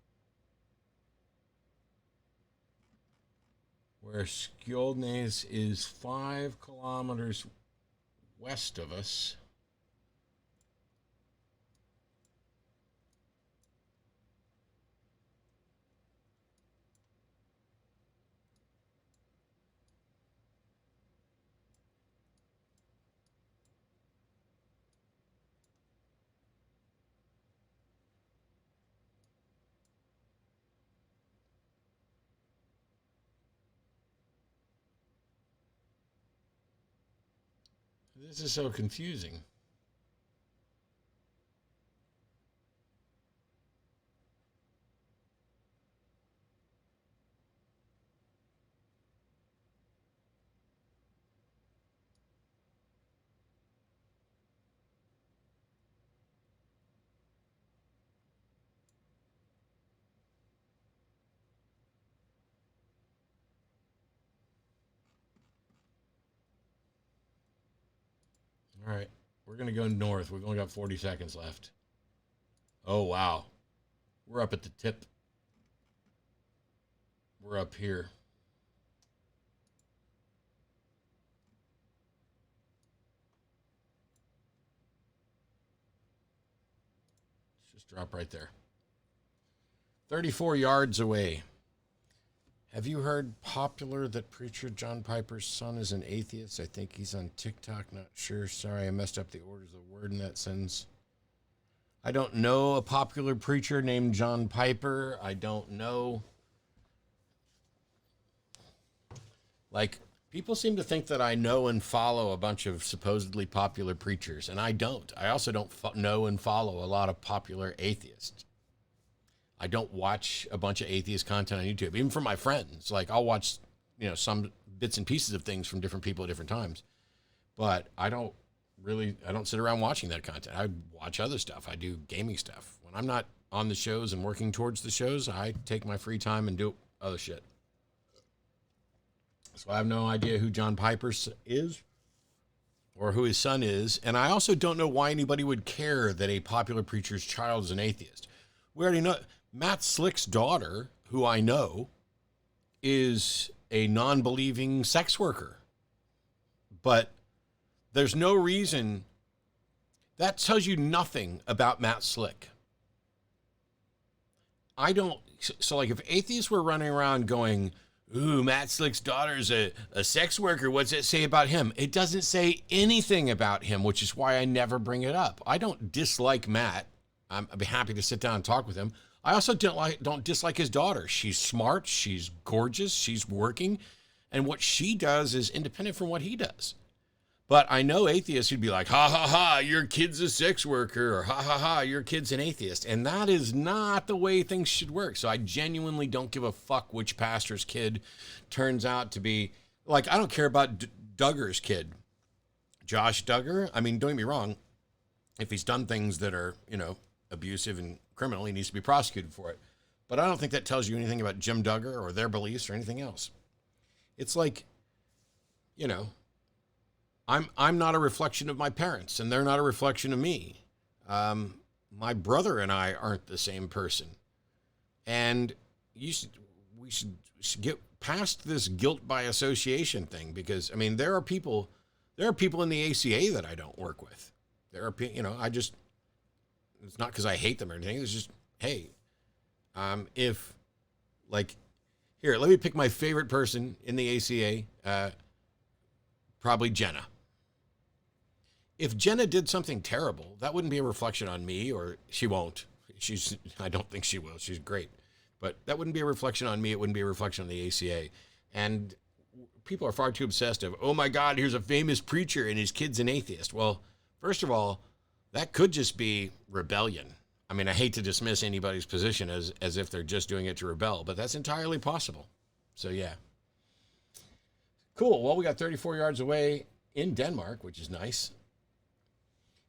where Skjoldnes is 5 kilometers west of us. This is so confusing. All right, we're going to go north. We've only got 40 seconds left. Oh, wow. We're up at the tip. We're up here. Let's just drop right there. 34 yards away. Have you heard popular that preacher John Piper's son is an atheist? I think he's on TikTok. Not sure. Sorry, I messed up the orders of the word in that sentence. I don't know a popular preacher named John Piper. I don't know. Like, people seem to think that I know and follow a bunch of supposedly popular preachers, and I don't. I also don't know and follow a lot of popular atheists. I don't watch a bunch of atheist content on YouTube, even from my friends. Like, I'll watch, some bits and pieces of things from different people at different times. But I don't sit around watching that content. I watch other stuff. I do gaming stuff. When I'm not on the shows and working towards the shows, I take my free time and do other shit. So I have no idea who John Piper is or who his son is. And I also don't know why anybody would care that a popular preacher's child is an atheist. We already know Matt Slick's daughter, who I know, is a non-believing sex worker. But there's no reason. That tells you nothing about Matt Slick. I don't. So, like, if atheists were running around going, ooh, Matt Slick's daughter's a sex worker, what's it say about him? It doesn't say anything about him, which is why I never bring it up. I don't dislike Matt. I'd be happy to sit down and talk with him. I also don't dislike his daughter. She's smart. She's gorgeous. She's working. And what she does is independent from what he does. But I know atheists who'd be like, ha, ha, ha, your kid's a sex worker, or ha, ha, ha, your kid's an atheist. And that is not the way things should work. So I genuinely don't give a fuck which pastor's kid turns out to be. Like, I don't care about Duggar's kid. Josh Duggar, I mean, don't get me wrong. If he's done things that are, abusive and criminal, he needs to be prosecuted for it. But I don't think that tells you anything about Jim Duggar or their beliefs or anything else. It's like, I'm not a reflection of my parents, and they're not a reflection of me. My brother and I aren't the same person, and we should get past this guilt by association thing, because I mean there are people in the ACA that I don't work with. There are it's not because I hate them or anything. It's just, hey, if like here, let me pick my favorite person in the ACA. Probably Jenna. If Jenna did something terrible, that wouldn't be a reflection on me, or she won't. I don't think she will. She's great. But that wouldn't be a reflection on me. It wouldn't be a reflection on the ACA. And people are far too obsessed of, oh my God, here's a famous preacher and his kid's an atheist. Well, first of all, that could just be rebellion. I mean, I hate to dismiss anybody's position as if they're just doing it to rebel, but that's entirely possible. So yeah. Cool. Well, we got 34 yards away in Denmark, which is nice.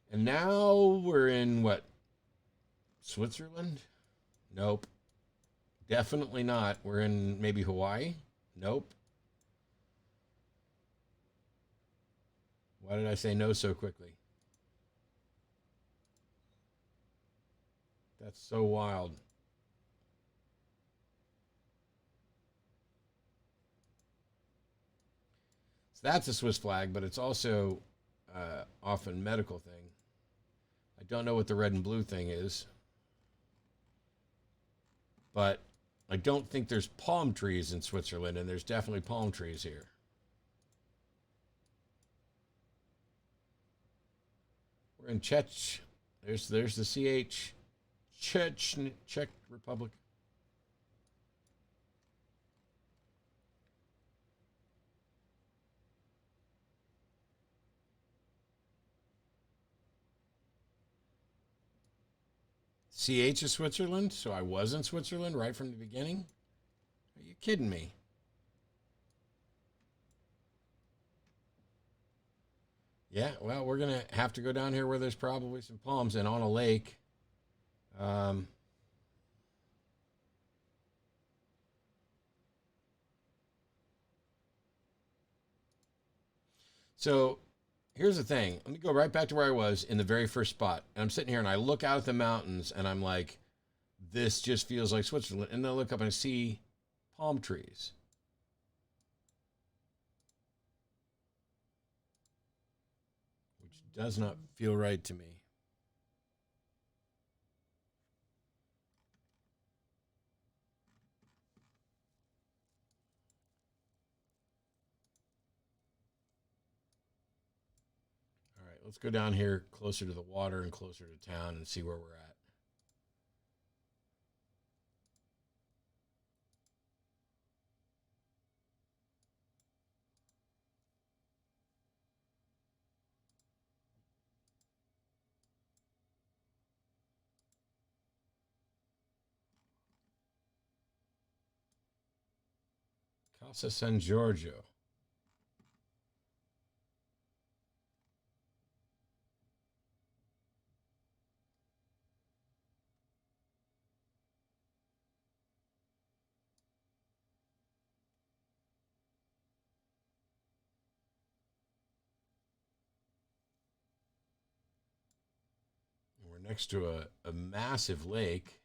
And now we're in what? Switzerland? Nope. Definitely not. We're in maybe Hawaii? Nope. Why did I say no so quickly? That's so wild. So that's a Swiss flag, but it's also often medical thing. I don't know what the red and blue thing is, but I don't think there's palm trees in Switzerland, and there's definitely palm trees here. We're in Czech. There's the CH. Czech Republic. CH is Switzerland, so I was in Switzerland right from the beginning? Are you kidding me? Yeah, well, we're going to have to go down here where there's probably some palms and on a lake. So here's the thing. Let me go right back to where I was in the very first spot. And I'm sitting here and I look out at the mountains and I'm like, this just feels like Switzerland. And then I look up and I see palm trees. Which does not feel right to me. All right, let's go down here closer to the water and closer to town and see where we're at. Casa San Giorgio. We're next to a massive lake.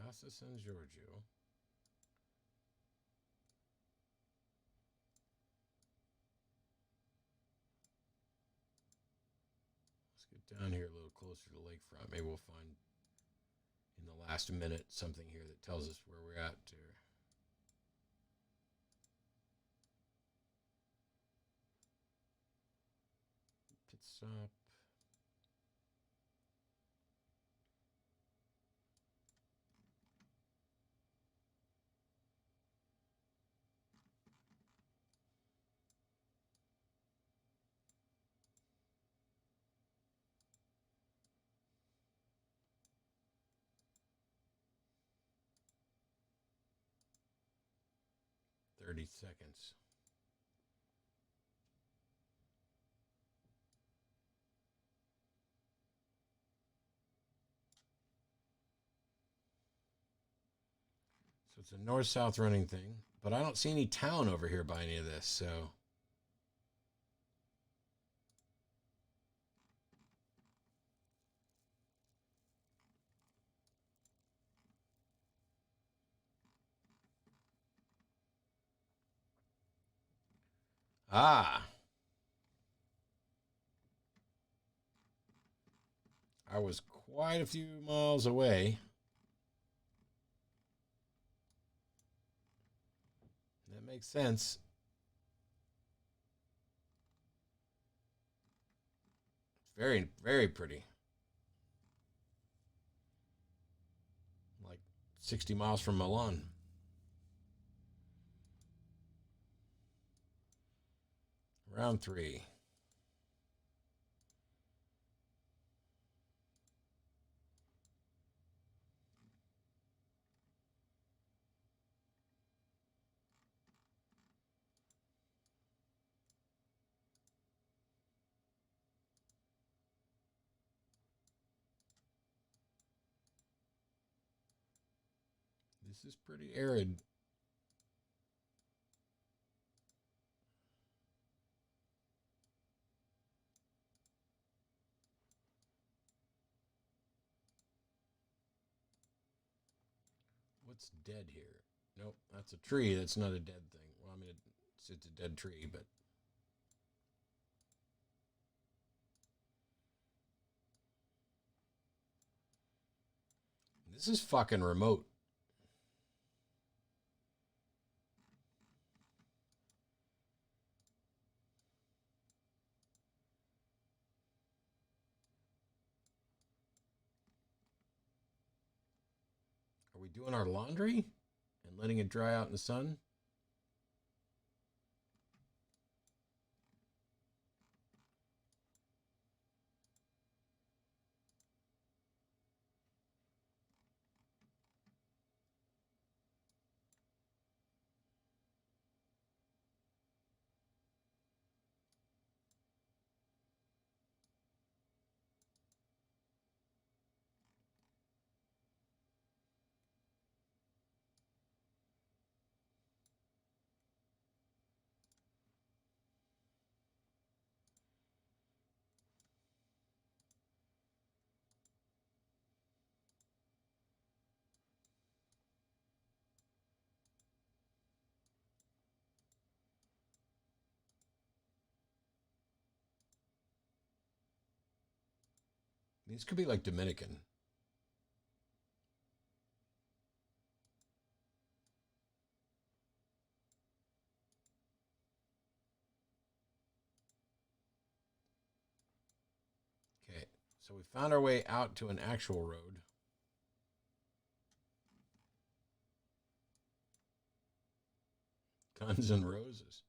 Casa San Giorgio. Let's get down here a little closer to the lakefront. Maybe we'll find in the last minute something here that tells us where we're at here. Pit stop. $30. So it's a north-south running thing, but I don't see any town over here by any of this, so. Ah. I was quite a few miles away. That makes sense. Very, very pretty. Like 60 miles from Milan. Round 3. This is pretty arid. What's dead here? Nope, that's a tree. That's not a dead thing. Well, I mean, it's a dead tree, but. This is fucking remote. Are we doing our laundry and letting it dry out in the sun? These could be like Dominican. Okay, so we found our way out to an actual road. Guns N' Roses.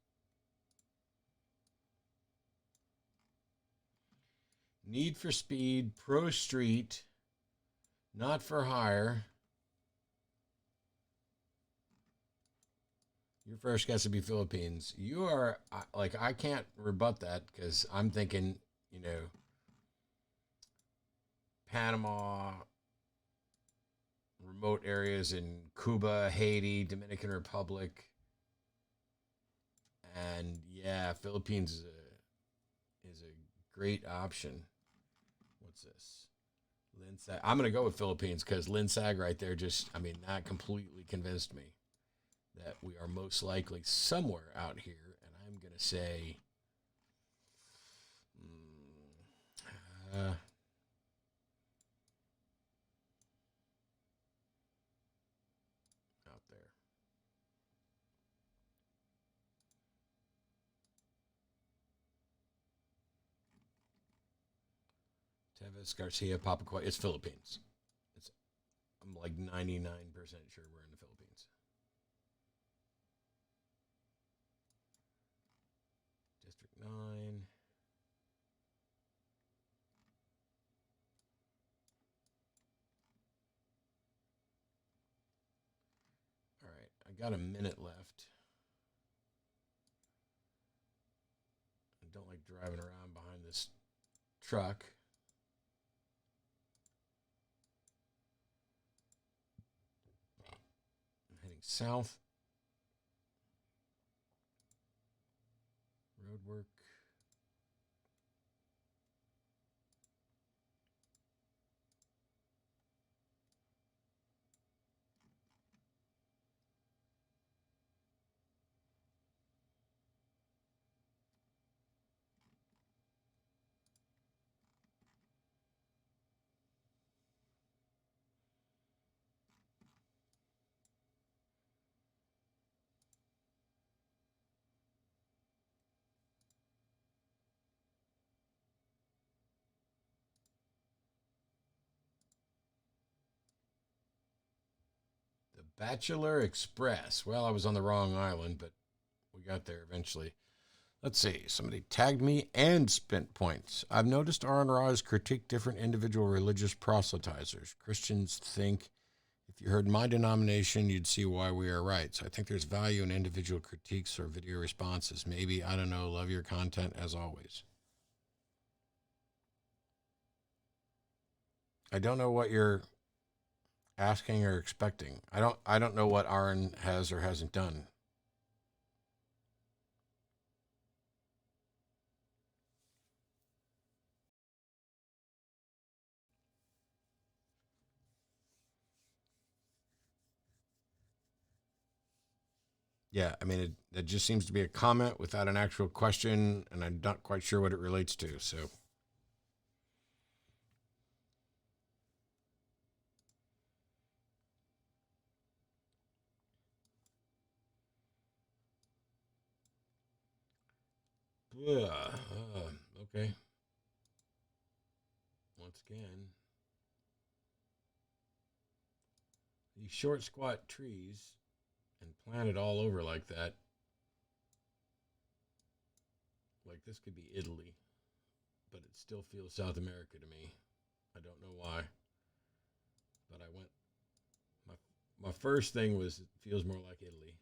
Need for Speed, Pro Street, Not for Hire. Your first guess would be Philippines. You are, like, I can't rebut that because I'm thinking, you know, Panama, remote areas in Cuba, Haiti, Dominican Republic. And yeah, Philippines is a great option. What's this? Linsag. I'm going to go with Philippines because Linsag right there just, I mean, that completely convinced me that we are most likely somewhere out here. And I'm going to say, uh, out there. Tevis, Garcia, Papaquay. It's Philippines. It's, I'm like 99% sure we're in the Philippines. District 9. All right, I got a minute left. I don't like driving around behind this truck. I'm heading south. Road work. The Bachelor Express. Well, I was on the wrong island, but we got there eventually. Let's see. Somebody tagged me and spent points. I've noticed R&R has critiqued different individual religious proselytizers. Christians think if you heard my denomination, you'd see why we are right. So I think there's value in individual critiques or video responses. Maybe, I don't know, love your content as always. I don't know what you're asking or expecting. I don't know what Aaron has or hasn't done. Yeah, I mean, it just seems to be a comment without an actual question, and I'm not quite sure what it relates to. So, okay. Once again, these short, squat trees and planted all over like that. Like this could be Italy, but it still feels South America to me. I don't know why, but I went. My first thing was it feels more like Italy.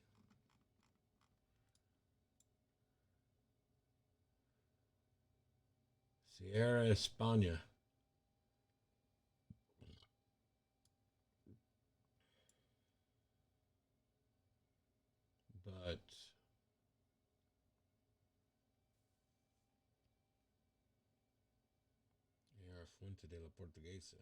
Sierra España. But yeah, Fuente de la Portuguesa.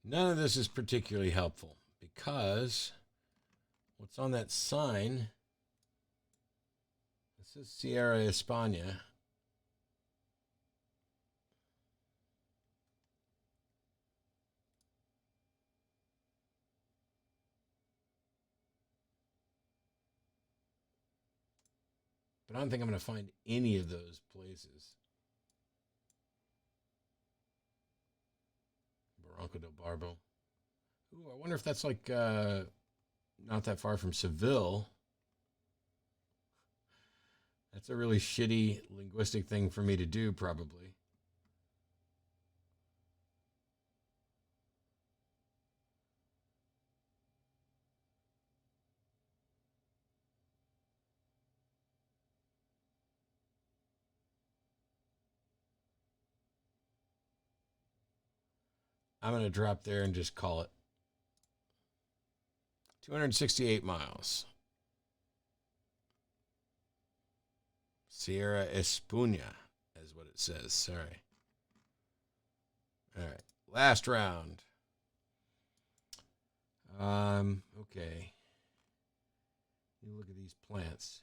None of this is particularly helpful because what's on that sign? This is Sierra España. But I don't think I'm going to find any of those places. Barranco del Barbo. Ooh, I wonder if that's like not that far from Seville. That's a really shitty linguistic thing for me to do, probably. I'm going to drop there and just call it 268 miles. Sierra Espuña is what it says. Sorry. All right. Last round. Okay. You look at these plants.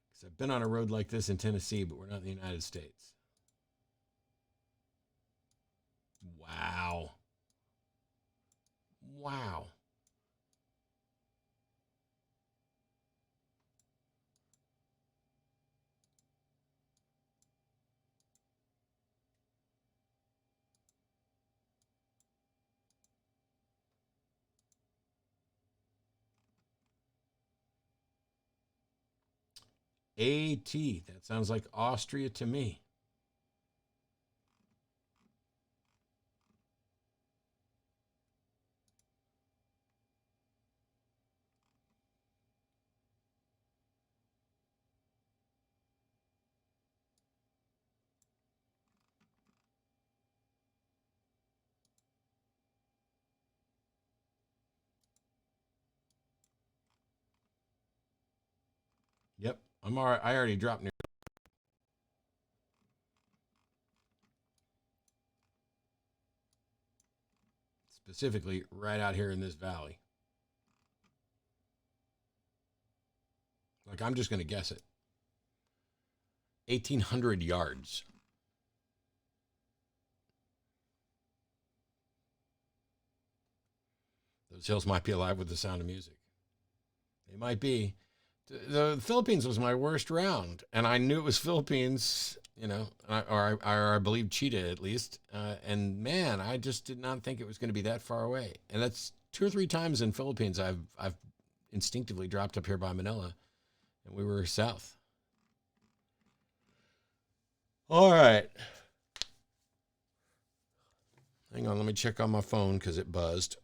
Because I've been on a road like this in Tennessee, but we're not in the United States. Wow. Wow. AT. That sounds like Austria to me. Yep. I'm all right. I already dropped near. Specifically, right out here in this valley. Like, I'm just going to guess it. 1,800 yards. Those hills might be alive with the sound of music. They might be. The Philippines was my worst round, and I knew it was Philippines, you know, or I believe Cheetah at least. And man, I just did not think it was going to be that far away. And that's 2 or 3 times in Philippines I've instinctively dropped up here by Manila, and we were south. All right. Hang on, let me check on my phone because it buzzed.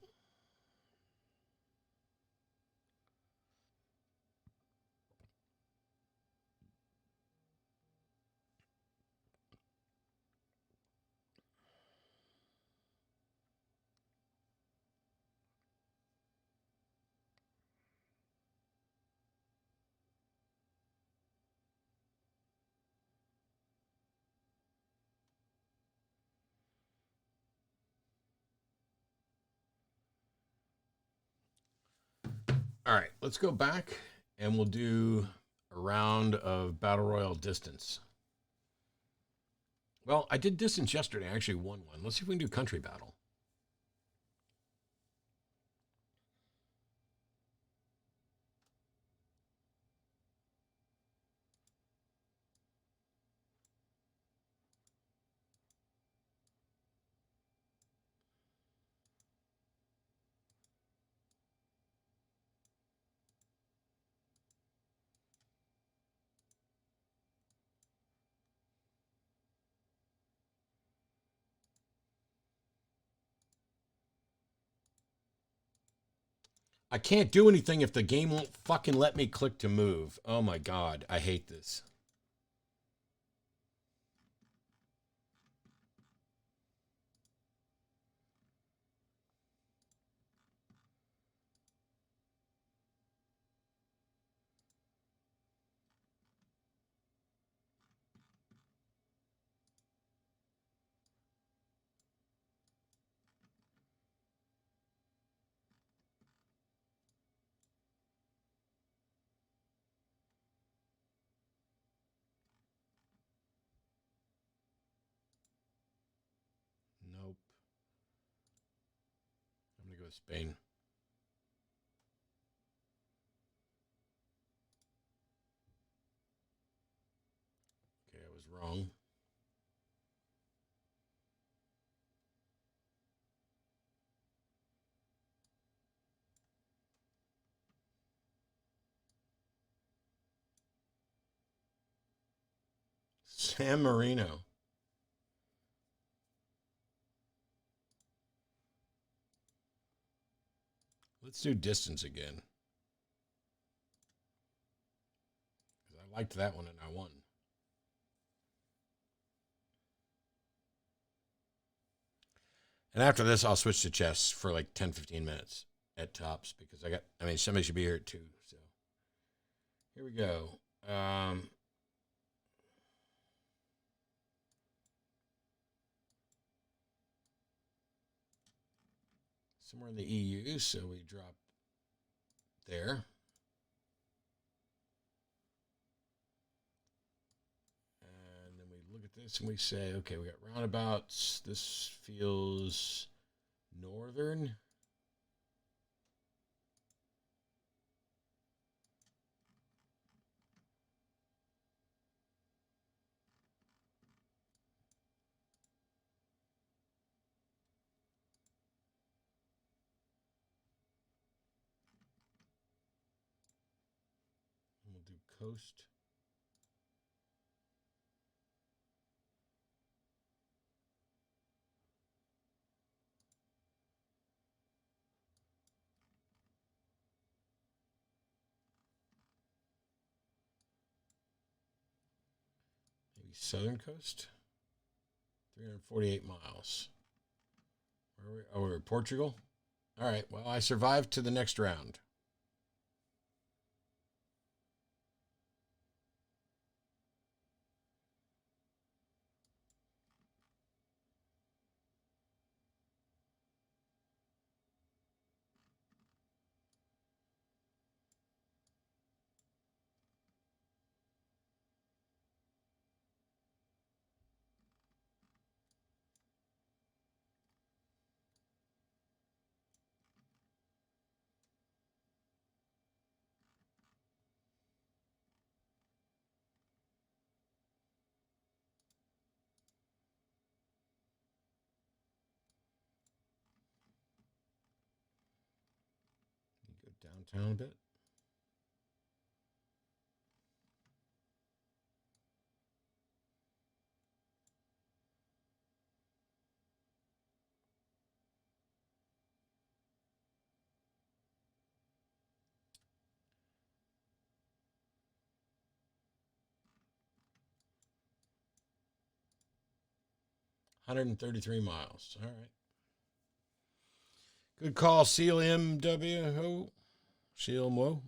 All right, let's go back and we'll do a round of Battle Royale distance. Well, I did distance yesterday. I actually won one. Let's see if we can do country battle. I can't do anything if the game won't fucking let me click to move. Oh my God, I hate this. Nope. I'm going to go with Spain. Okay, I was wrong. San Marino. Let's do distance again. I liked that one and I won. And after this, I'll switch to chess for like 10, 15 minutes at tops because somebody should be here too. So here we go. Somewhere in the EU, so we drop there. And then we look at this and we say, okay, we got roundabouts. This feels northern. We'll do coast. Maybe southern coast. 348 miles. Where are we? Oh, we're Portugal. All right. Well, I survived to the next round. Go downtown a bit. $133 All right. Good call, Seal MW. Seal Mo.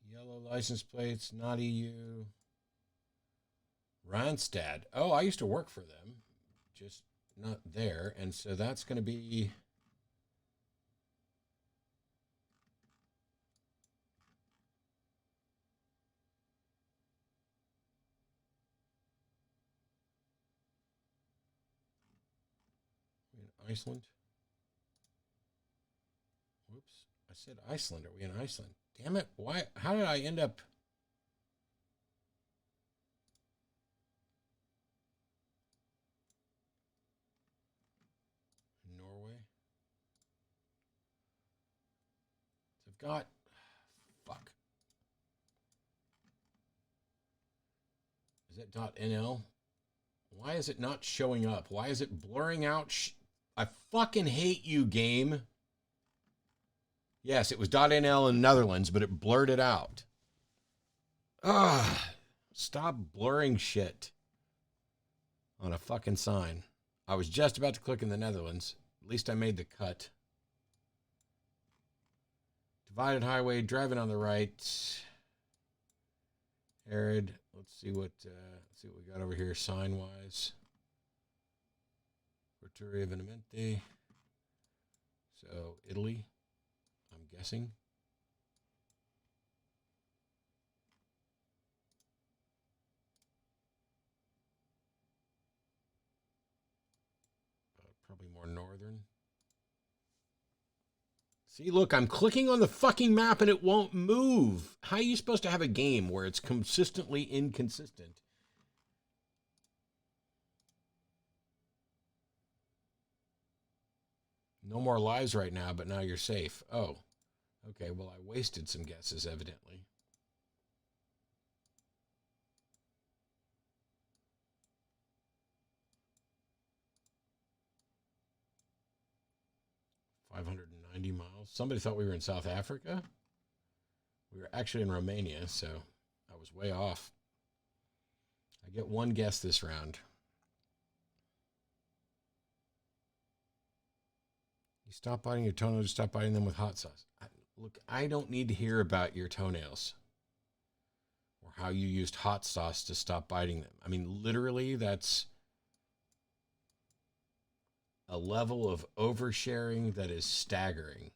Yellow license plates, not EU. Randstad. Oh, I used to work for them, just not there. And so that's going to be in Iceland. Whoops. I said Iceland. Are we in Iceland? Damn it. Why? How did I end up? Norway. So I've got. Fuck. Is that .nl? Why is it not showing up? Why is it blurring out? I fucking hate you, game. Yes, it was .nl in Netherlands, but it blurred it out. Stop blurring shit on a fucking sign. I was just about to click in the Netherlands. At least I made the cut. Divided highway, driving on the right. Arid. Let's see what we got over here sign wise. Porturia Venimenti. So Italy, I'm guessing. Probably more northern. See, look, I'm clicking on the fucking map and it won't move. How are you supposed to have a game where it's consistently inconsistent? No more lives right now, but now you're safe. Oh, okay. Well, I wasted some guesses, evidently. $590 miles. Somebody thought we were in South Africa. We were actually in Romania, so I was way off. I get one guess this round. You stop biting your toenails, you stop biting them with hot sauce. Look, I don't need to hear about your toenails or how you used hot sauce to stop biting them. I mean, literally, that's a level of oversharing that is staggering.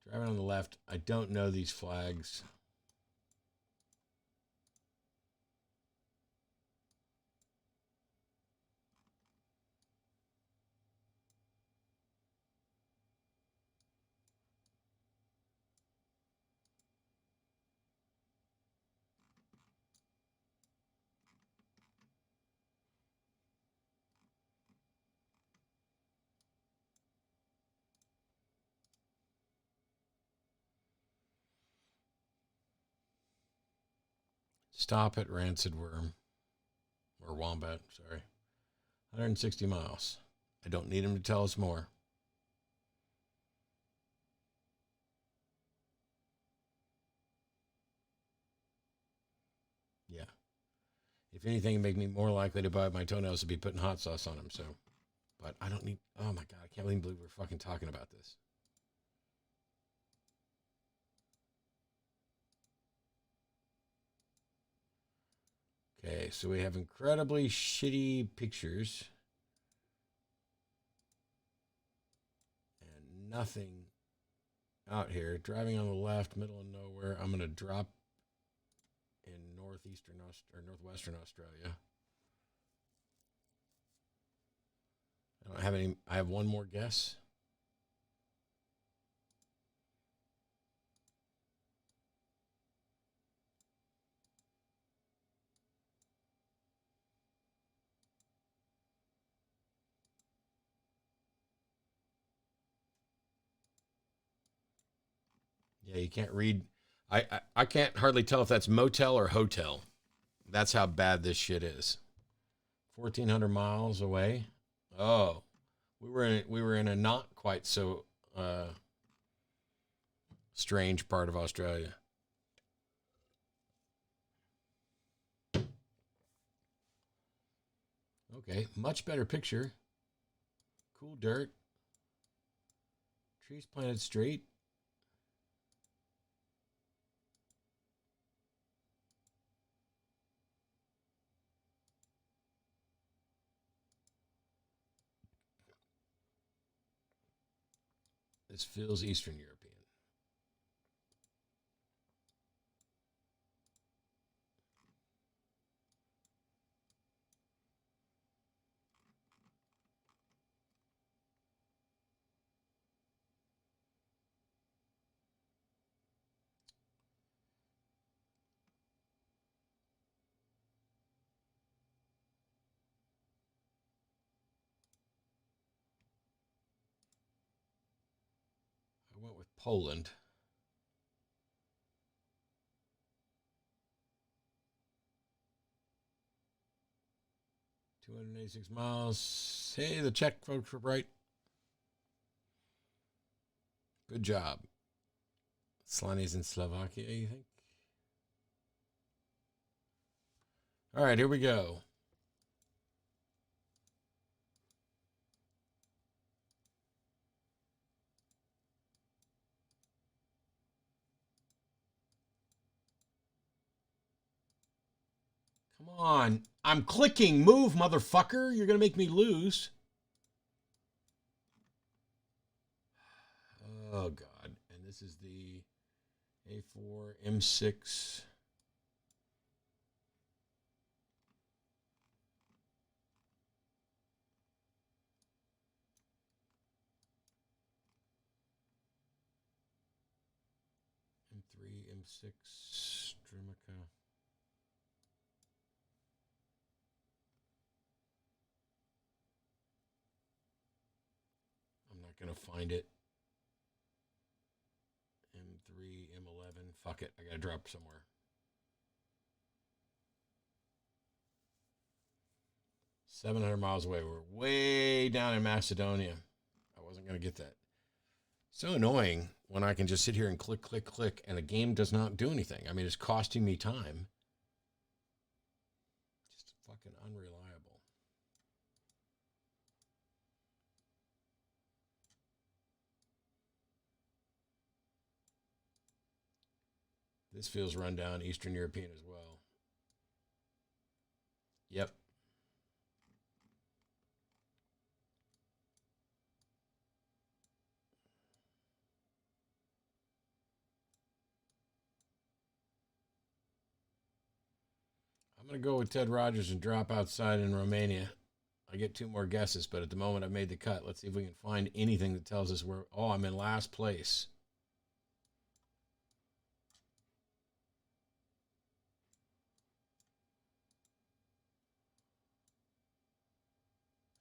Driving on the left, I don't know these flags. Stop at rancid worm or wombat, sorry. 160 miles. I don't need him to tell us more. Yeah. If anything, it'd make me more likely to bite my toenails to be putting hot sauce on them. So, but I don't need. Oh my god, I can't even believe we're fucking talking about this. Okay, so we have incredibly shitty pictures and nothing out here. Driving on the left, middle of nowhere. I'm gonna drop in northeastern or northwestern Australia. I don't have any. I have one more guess. Yeah, you can't read. I can't hardly tell if that's motel or hotel. That's how bad this shit is. 1,400 miles away. Oh, we were in a not quite so strange part of Australia. Okay, much better picture. Cool dirt. Trees planted straight. This feels Eastern European. I went with Poland. 286 miles. Hey, the Czech folks were right. Good job. Slane's in Slovakia, you think? All right, here we go. Come on. I'm clicking. Move, motherfucker. You're going to make me lose. Oh, God. And this is the A4 M6. M3, M6, Strimica. not going to find it. M3, M11. Fuck it. I got to drop somewhere. $700 away. We're way down in Macedonia. I wasn't going to get that. So annoying when I can just sit here and click, click, click, and the game does not do anything. I mean, it's costing me time. Just fucking unreliable. This feels run down, Eastern European as well. Yep. I'm going to go with Ted Rogers and drop outside in Romania. I get 2 more guesses, but at the moment I made the cut. Let's see if we can find anything that tells us where. Oh, I'm in last place.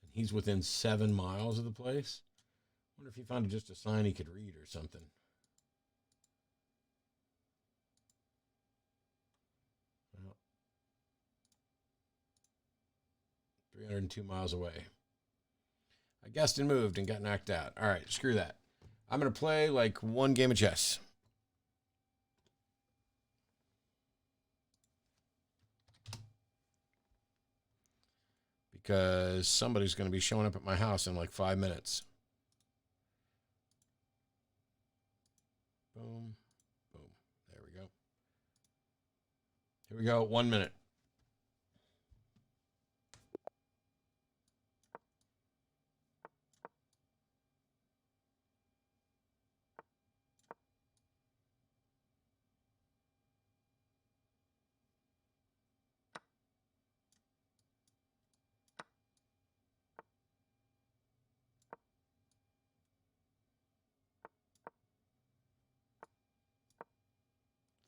And he's within 7 miles of the place. I wonder if he found just a sign he could read or something. Well, 302 miles away. I guessed and moved and got knocked out. All right, screw that. I'm going to play like 1 game of chess. Because somebody's going to be showing up at my house in like 5 minutes. Boom, boom. There we go. Here we go. 1 minute.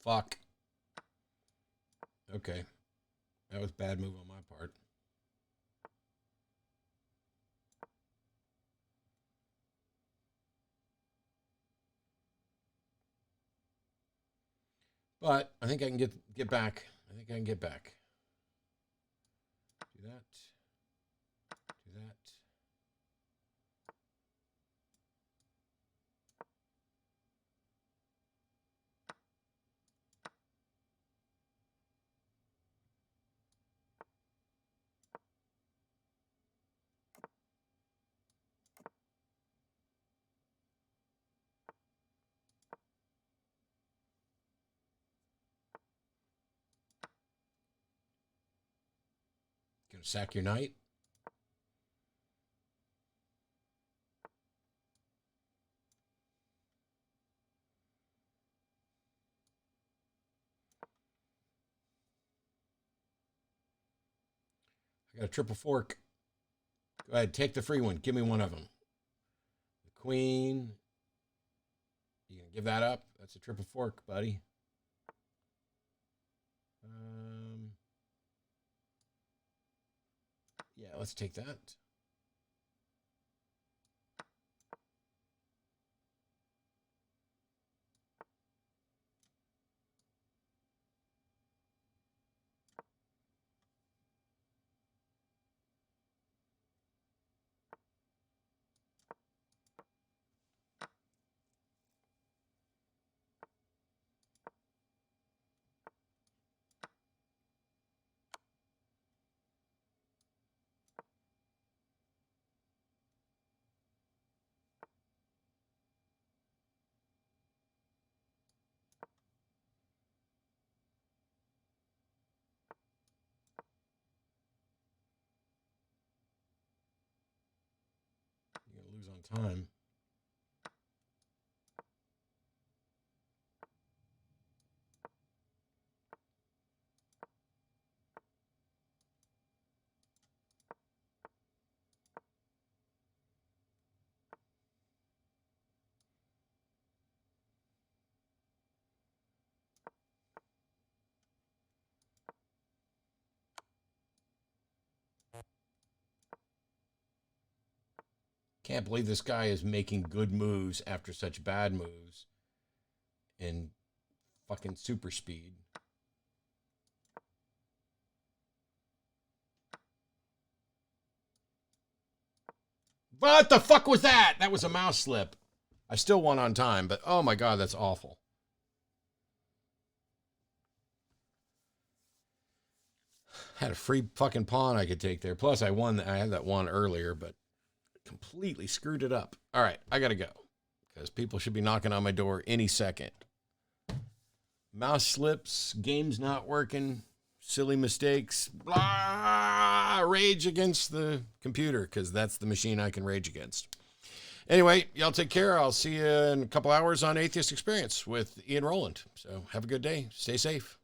Fuck. Okay. That was a bad move on my part. But I think I can get back. I think I can get back. Do that. Do that. Gonna sack your knight. I got a triple fork. Go ahead, take the free one. Give me one of them. The queen. You gonna give that up? That's a triple fork, buddy. Yeah, let's take that. You're gonna lose on time. Can't believe this guy is making good moves after such bad moves in fucking super speed. What the fuck was that? That was a mouse slip. I still won on time, but oh my God, that's awful. Had a free fucking pawn I could take there. Plus, I won. I had that one earlier, but completely screwed it up. All right, I got to go because people should be knocking on my door any second. Mouse slips, game's not working, silly mistakes, blah, rage against the computer because that's the machine I can rage against. Anyway, y'all take care. I'll see you in a couple hours on Atheist Experience with Ian Rowland. So have a good day. Stay safe.